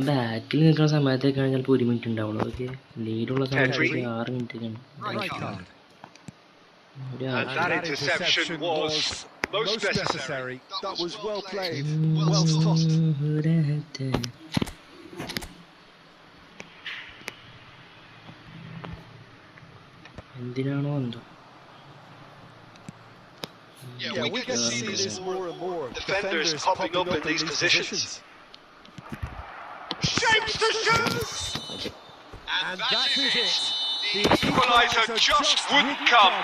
ബാക്കിൽ നിൽക്കുന്ന സമയത്തേക്കാണ് ചിലപ്പോൾ 1 minute ഉണ്ടാവുള്ളൂ. Okay, ലീഡുള്ള സമയത്ത് 6 മിനിറ്റൊക്കെയാണ്. Right card. And that interception was most necessary. That was well played, well spotted. എന്തിനാണോ എന്തോ. Yeah, we get to see this more and more. Defenders popping up in these positions. Shapes to shoot! And that is it. The equaliser just wouldn't come.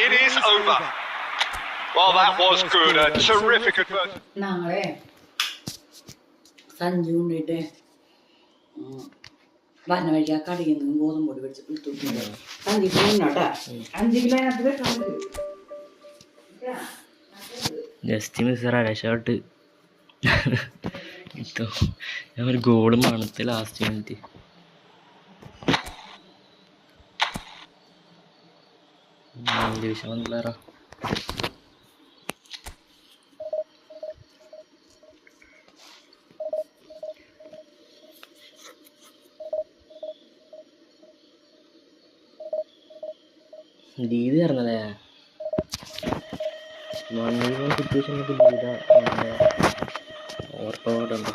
It is over. Well, that was good. A terrific advert. ഞങ്ങളെ സഞ്ജുവിൻ്റെ വന്ന വഴി ആ കടയിൽ നിന്ന് ഗോതമ്പ് പൊടി വെച്ച് ഇട്ടിട്ടുണ്ട്. 5 കിലോ കേട്ടാ, 5 കിലോ അതിനകത്ത് വെക്കാൻ പറ്റും. ജസ്റ്റ് മിസ്സറാ രക്ഷപ്പെട്ട്. ഞാൻ ഒരു ഗോളും മണത്ത് ലാസ്റ്റ് മിനിറ്റ്. ഡിവിഷൻ വന്നില്ലാറാ. ലീഡ് തരണല്ലേ. സിറ്റുവേഷനൊക്കെ ലീഡാ ഓർമ്മോടുണ്ടോ.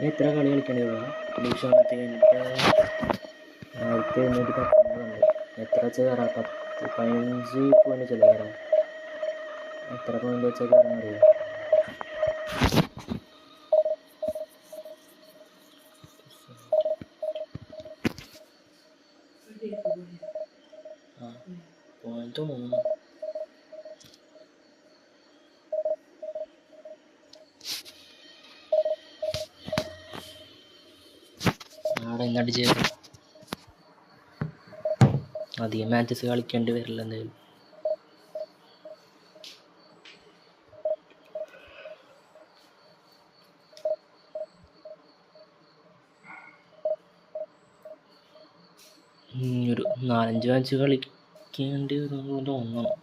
എത്ര കളി കളിക്കേണ്ടത്? ഡിവിഷൻ കഴിഞ്ഞിട്ട് 1719 എത്ര വെച്ചാൽ കയറാം? 15 പോയിന്റ് വെച്ചാൽ കയറാം. എത്ര പോയിന്റ് വെച്ചാൽ കയറാൻ അറിയാം? പോയിന്റ് 3. അടിച്ച് അധികം മാച്ചസ് കളിക്കേണ്ടി വരില്ല എന്തായാലും. ഒരു 4-5 മാച്ച് കളിക്കേണ്ടി വരുമെന്ന് തോന്നണം.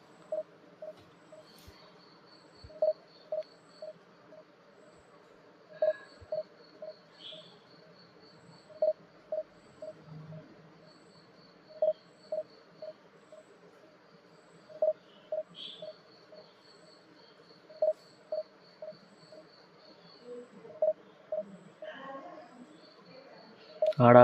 ആടാ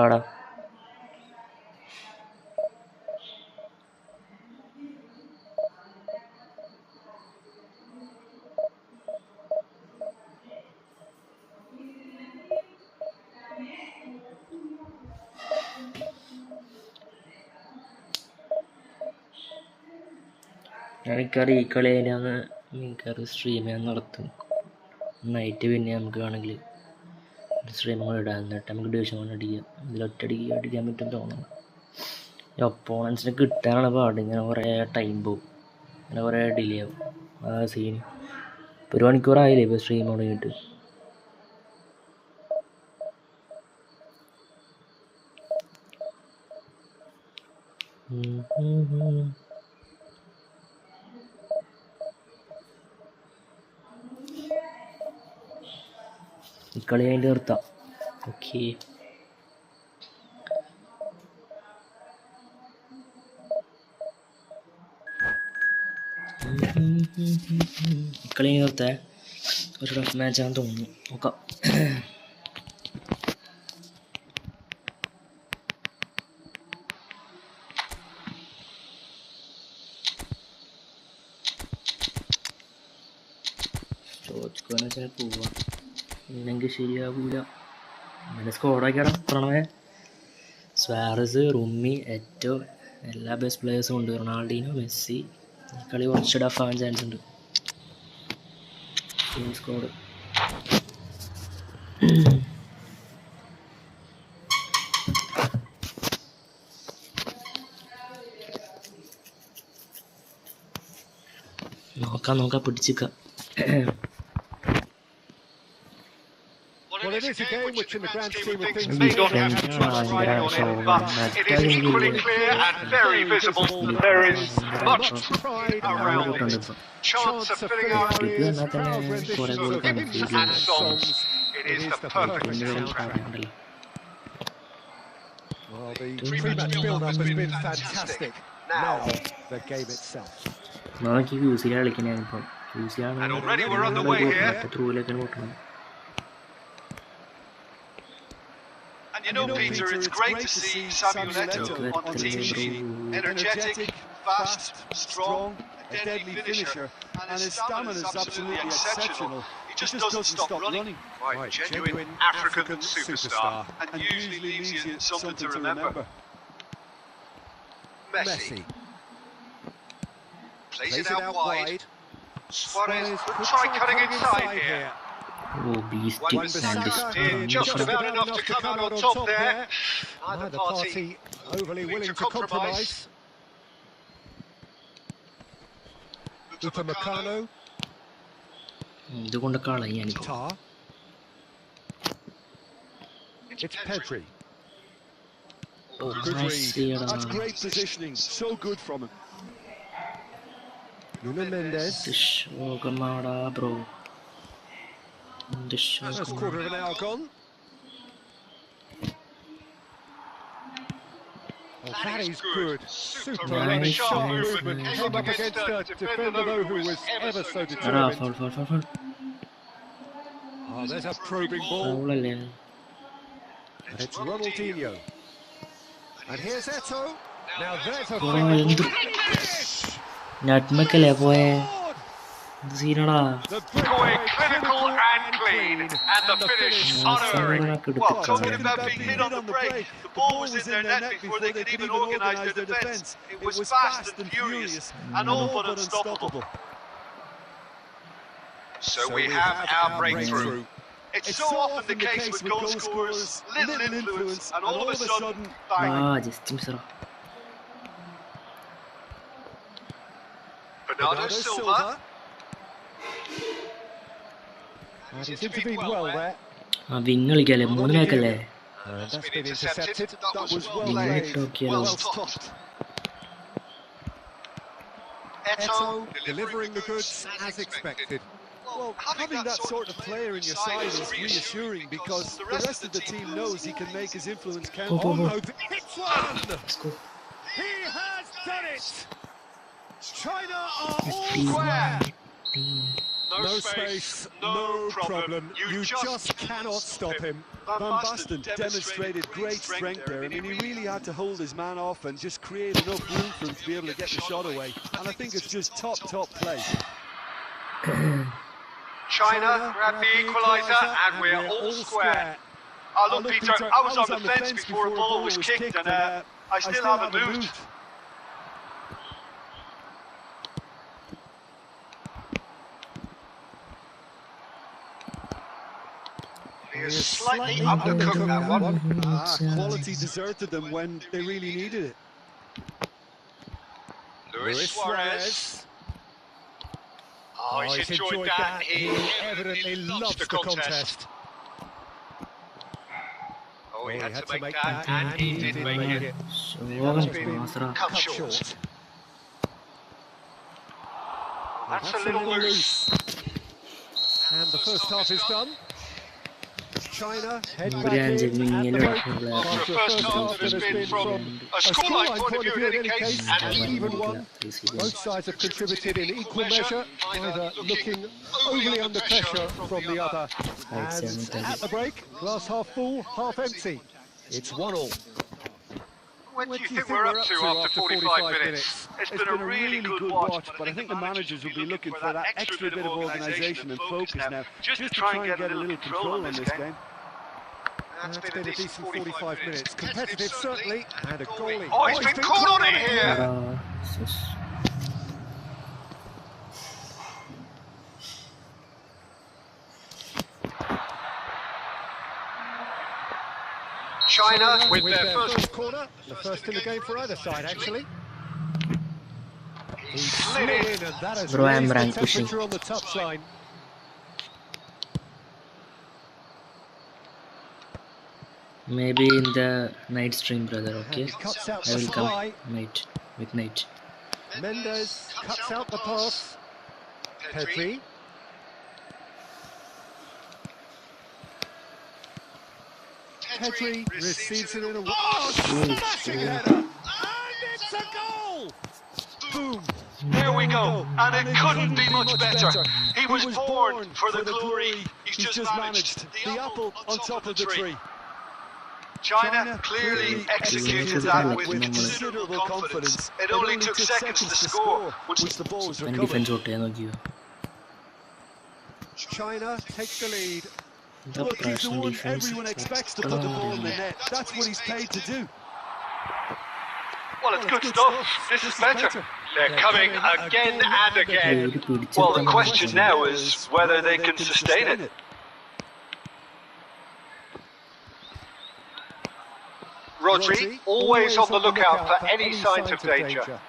എനിക്കറിയാം ഈ കളി അതിനാന്ന് എനിക്കറിയാം സ്ട്രീം ഞാൻ നടത്തും നൈറ്റ്. പിന്നെ നമുക്ക് വേണമെങ്കിൽ സ്ട്രീം കൂടെ ഇടാം, എന്നിട്ട് നമുക്ക് ഡിവിഷൻ കൊണ്ട് അടിക്കാം. ഇതിലൊറ്റടിക്ക് അടിക്കാൻ പറ്റും തോന്നണം. ഈ ഒപ്പോണൻസിനെ കിട്ടാനാണ് പാട്. ഇങ്ങനെ കുറേ ടൈം പോകും, ഇങ്ങനെ കുറേ ഡിലേ ആവും. ആ സീന് 1 മണിക്കൂറായില്ലേ ഇപ്പോൾ സ്ട്രീം തുടങ്ങിയിട്ട്. ഈ കളി അതിൻ്റെ നിർത്താം. ഓക്കെ, ഈ കളി നിർത്തേ. ഒരു ടഫ് മാച്ചാണെന്ന് തോന്നുന്നു. നോക്കാം. ചോദിക്കുമെന്ന് വെച്ചാൽ പോവാം, ഇല്ലെങ്കിൽ ശരിയാകൂല. അങ്ങനെ സ്കോഡാക്കിയാടാ പ്രണവേ. സ്വാറസ്, റുമ്മി, എറ്റോ, എല്ലാ ബെസ്റ്റ് പ്ലേയേഴ്സും ഉണ്ട്. Ronaldinho, Messi. ഈ കളി കുറച്ച് ഡഫാൻ ചാൻസ് ഉണ്ട്. സ്കോഡ് നോക്കാം പിടിച്ചിക്കാം. Well, it is a game which in the grand scheme of things may not have too much riding on it, but it is equally clear and very visible that there is much pride around it. Chance of filling our ears, proud renditions of hymns and songs. It is the perfect soundtrack. Well, the pre-match build-up has been fantastic. Now, the game itself. നമുക്ക് യൂസിൽ കളിക്കണേപ്പം. യൂസിലാണ് ത്രൂവിലൊക്കെ നോക്കണം. And you know, Peter, it's great to see Samuel Eto'o on the team sheet. Energetic, fast, strong, a deadly finisher, and his stamina is absolutely exceptional. He just doesn't stop running. Right, genuine African superstar, and usually leaves you something to remember. Messi. Plays it out wide. Suarez could try cutting inside here. Oh, beast. Just about enough to come out on top there. Neither party overly willing to compromise. Upamecano. ഇതുകൊണ്ട് കളയാൻ Tar. It's Pedri. Oh, good read. That's great positioning. So good from him. Nuno Mendes. ശോകമാടാ bro. First quarter of an hour gone. Oh, that is good. Super sharp movement. Came up against a defender though who was ever so determined. Foul. Oh, there's a probing ball. ഫൗളല്ലേ? And it's Ronaldinho. And here's Eto'o. Now there's a എന്ത് നട്ട്മക്കല്ലേ പോയെ? സീനടാ. going clinical and clean, and the finish unerring. Well, talking about being hit on the break, the ball was in their net before they could even organise their defence. It was fast and furious, and all but unstoppable. So we have our breakthrough. It's so often the case with goal scorers, little influence, and all of a sudden, bang. Just മിസ്സറാ. Bernardo Silva. And he's intervened well there. Wing കളിക്കല്ലേ, 3 മാക്കല്ലേ? And that's been intercepted. That was well Limit played, okay well now. stopped. Eto delivering the goods as expected. Well, having that sort of player in your side is reassuring because the rest of the team knows he can make his influence count. Go, Oh go. no, hits one! Let's go. He has done it! China are all Team. square! Team. No space, no problem. You just cannot stop him. Van Basten demonstrated great strength there. I mean, he really had to hold his man off and just create enough room for him to be able to get the shot away. And I think it's just top play. China grabbed the equaliser and we're all square. Look, Peter, I was on the fence before a ball was kicked and I still haven't moved. He is slightly undercooked that one. Quality deserted them when they really needed it. Luis Suarez. Oh, he's enjoyed that. He evidently loves the contest. Oh, he had to make that, and he did make it. So, Cut short. That's a little loose. And the first half is done. China head back Brilliant, in at the break. After a first half that has been from a scoreline point of view in any case, and an even one. Both sides have contributed in equal measure, neither looking overly under pressure from the other. And at the break, glass half full, half empty. It's 1-1. What do you think we're up to after 45 minutes? It's been a really good watch, but I think the managers will be looking for that extra bit of organisation and focus now, just to try and get a little control on this game. That's been a decent 45 minutes. Competitive, certainly, and a goalie. Oh, he's been caught on it here! China with their first corner, the first in the game for either side, actually. He slid in, and that has Bro, I'm raised the rank pushing. temperature on the touchline. Maybe in the night stream, brother, okay? And he cuts out I the will come supply. night, midnight. Mendes cuts out the pass. Pedri. Pedri receives it in a... Oh, smashing header! And it's a goal! Boom! There we go, and it couldn't be much better. He was born for the glory. He's just managed the apple on top of the tree. China clearly executed that with considerable confidence. It only took seconds to score, which the ball was And recovered. defense okay, no. China takes the lead. The Look, he's the Prussian one defense. everyone expects to put the ball in the net. That's what he's paid to do. well, it's good stuff. This is better. They're coming again and again. Well, the question now is whether they can sustain it. Rodri, always on the lookout for any signs of danger.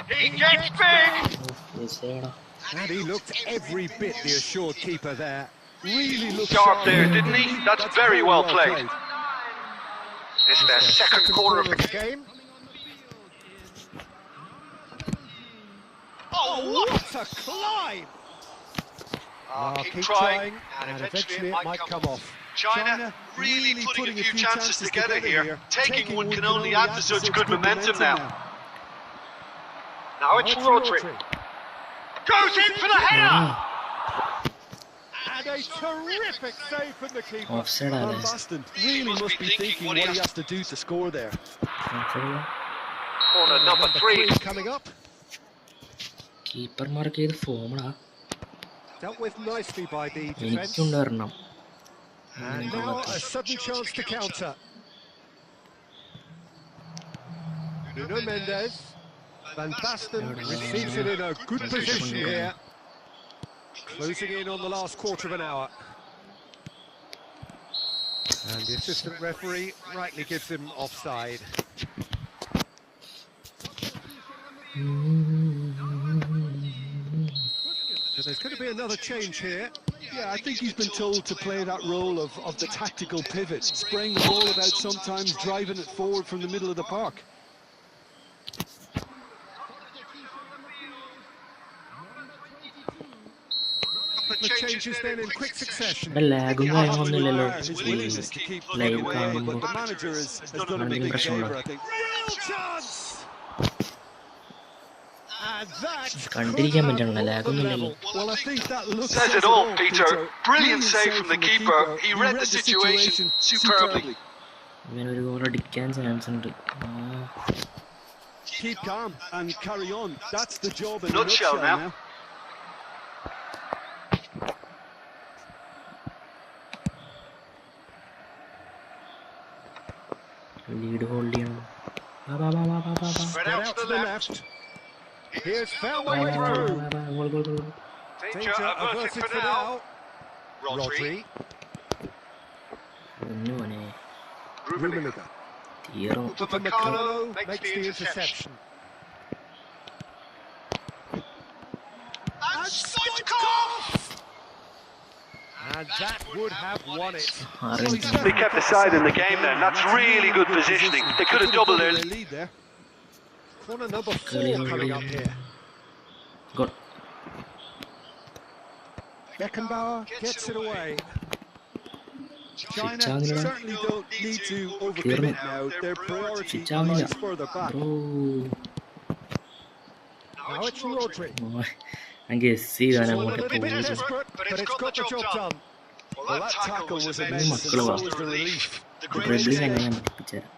He gets big! And he looked every bit the assured keeper there. Really looked Sharp there, didn't he? That's very well played. It's their second corner of the game. game. Oh, what a climb! Keep trying, and eventually it might come off. China really putting a few chances together here. Taking one can only add to such good momentum now. Now it's Rodri. Goes in for the header! And a terrific save from the keeper. Offside Van आ रहा है. Basten really must be thinking what he has to do to score there. Corner number 3. Coming up. Keeper मार के इधर form ना. Dealt with nicely by the defence. എനിക്കുണ്ടായിരുന്നു. And now a sudden chance to counter. Nuno Mendes. Van Basten receives it in a good position here. Closing in on the last quarter of an hour. And the assistant referee rightly gives him offside. So there's going to be another change here. Yeah, I think he's been told to play that role of the tactical pivot, spraying the ball about sometimes, driving it forward from the middle of the park. The changes then in quick succession. ലാഗും കാര്യങ്ങളൊന്നുമില്ലല്ലോ His willingness to keep live away, കാണുമ്പോൾ but the manager has done him a എന്തെങ്കിലും big പ്രശ്നമുണ്ടോ? favour, I think. Real chance! And that കണ്ടിരിക്കാൻ പറ്റണല്ലോ ലാഗൊന്നുമില്ലല്ലോ. Well, I think that looks Says it all, Peter. Brilliant save from the keeper. He read the situation superbly. ഇവനൊരു goal അടിക്കാൻ chance ഉണ്ട്. Keep calm and carry on. That's the job in a Nutshell nutshell now. now. Lead hold ചെയ്യണം. Spread out to the left. here's found the way through. Goal. Danger averted for now. Rodri. ഒന്നു മോനെ Rummenigge. തീർന്നു. Upamecano makes the interception. And spiked off! And that would have won it. They kept the side in the game then. That's really good positioning. They could have doubled their lead there. Corner number 4 coming up here. Goal. Beckenbauer gets it away. China China. certainly don't need to overcommit now. Their priority China. lies further back. Now it's Rodri. ഞാൻ guess ചെയ്താണ് A അങ്ങോട്ട് little bit പോകുന്നത്. desperate, but it's got the job done. Well, that tackle was immense. മക്കള് വാ. The relief. The great dribbling save. തന്നെ ഞാൻ പഠിപ്പിച്ചുതരാം.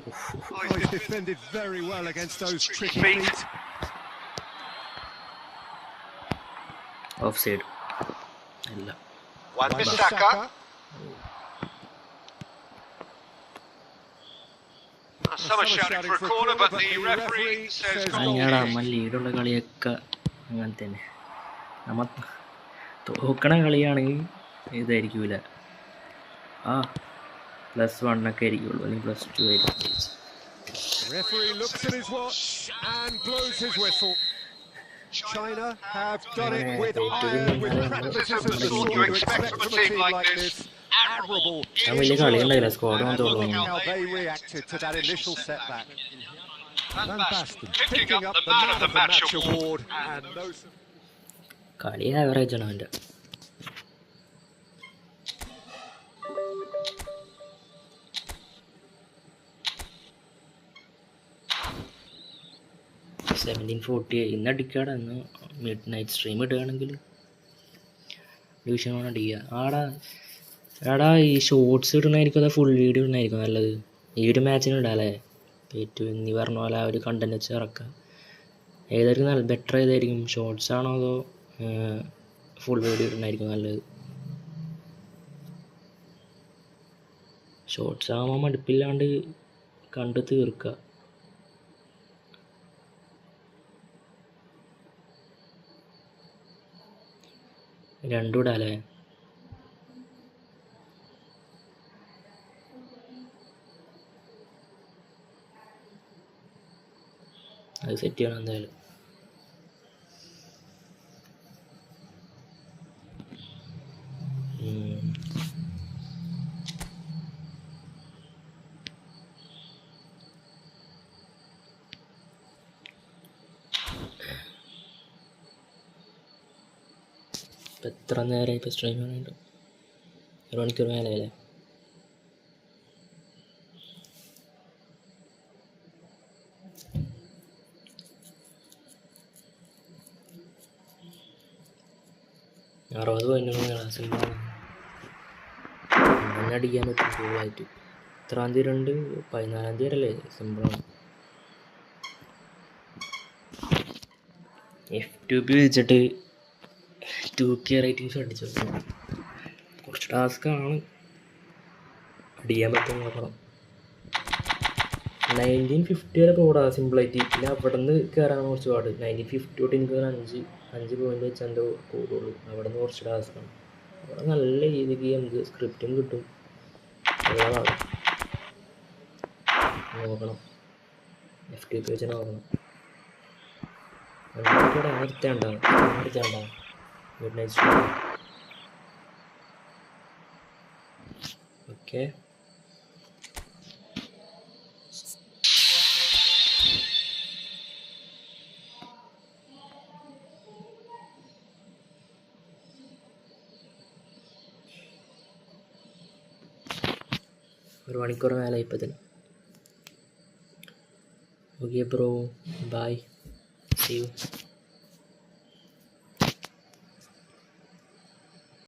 Oh, he's defended very well against those tricky Feet. feet. Of side അല്ല. Wan-Bissaka. Someone shouting for a corner, but the referee says goal. അങ്ങനെയാണ് നമ്മ ലീഡുള്ള കളിയൊക്കെ അങ്ങനെ തന്നെ. നമ്മ തോക്കണ കളിയാണെങ്കിൽ ഇതായിരിക്കൂല. +1 ഒക്കെ ആയിരിക്കുള്ളൂ, അല്ലെങ്കിൽ +2 ആയിരിക്കും. Referee looks at his watch and blows his whistle. China have done it with iron, with pragmatism, the sort you expect from a team like this. Admirable. ഞാൻ വലിയ കളി ഉണ്ടായില്ല, സ്കോഡ് And look തോന്നുന്നു. how they reacted to that initial setback. Van Van Basten Basten picking up the man of the match award. and those കളി average ആണ് അവൻ്റെ. ഇന്ന് അടിക്കാടാ. ഇന്ന് മിഡ് നൈറ്റ് സ്ട്രീം ഇടുകയാണെങ്കിൽ ഡിവിഷൻ വേണം അടിക്കുക. എടാ ഈ ഷോർട്സ് ഇടണമായിരിക്കും അതോ ഫുൾ വീഡിയോ ഇടണമായിരിക്കും നല്ലത്? ഈ ഒരു മാച്ചിന് ഇടാല്ലേ ഏറ്റവും നീ പറഞ്ഞ പോലെ ആ ഒരു കണ്ടന്റ് വെച്ച് ഇറക്കാം. ഏതായിരിക്കും നല്ല ബെറ്റർ? ഏതായിരിക്കും, ഷോർട്സ് ആണോ അതോ ഫുൾ വീഡിയോ ഇടണമായിരിക്കും നല്ലത്? ഷോർട്സ് ആകുമ്പോൾ മടുപ്പില്ലാണ്ട് കണ്ട് തീർക്കുക. രണ്ടും ഇടാല്ലേ? അത് സെറ്റ് ചെയ്യണം എന്തായാലും. എത്ര നേരമായി ഇപ്പോൾ സ്ട്രീം ചെയ്യാനായിട്ട്? 1 മണിക്കൂർ മേലെയല്ലേ? സിമ്പിളാണ്, അങ്ങനെ അടിക്കാൻ പറ്റും ഫുള്ളായിട്ട്. എത്രാം തീയതി 14 തീയതി അല്ലേ? സിമ്പിളാണ്. F2P വെച്ചിട്ട് 2K റേറ്റിങ്സ് അടിച്ചു. കുറച്ച് ടാസ്ക്കാണ്, അടിക്കാൻ പറ്റും നോക്കണം. 1950 വരെ പോടാ സിമ്പിളായിട്ട്. പിന്നെ അവിടെ നിന്ന് കയറാൻ കുറച്ച് പാട്. 1950 തൊട്ട് എനിക്ക് 5 പോയിന്റ് വെച്ച് എന്തോ കൂടുള്ളൂ. അവിടെ നിന്ന് കുറച്ച് ടാസ്ക്കാണ്. അവിടെ നല്ല രീതിക്ക് നമുക്ക് സ്ക്രിപ്റ്റും കിട്ടും. അതാണ് നോക്കണം, F2P വെച്ച് നോക്കണം. നിർത്തേണ്ട ഗുഡ് നൈറ്റ്. ഓക്കെ. ഒരു മണിക്കൂർ മേലെ ഇപ്പത്തിന്. Okay bro, bye, see U.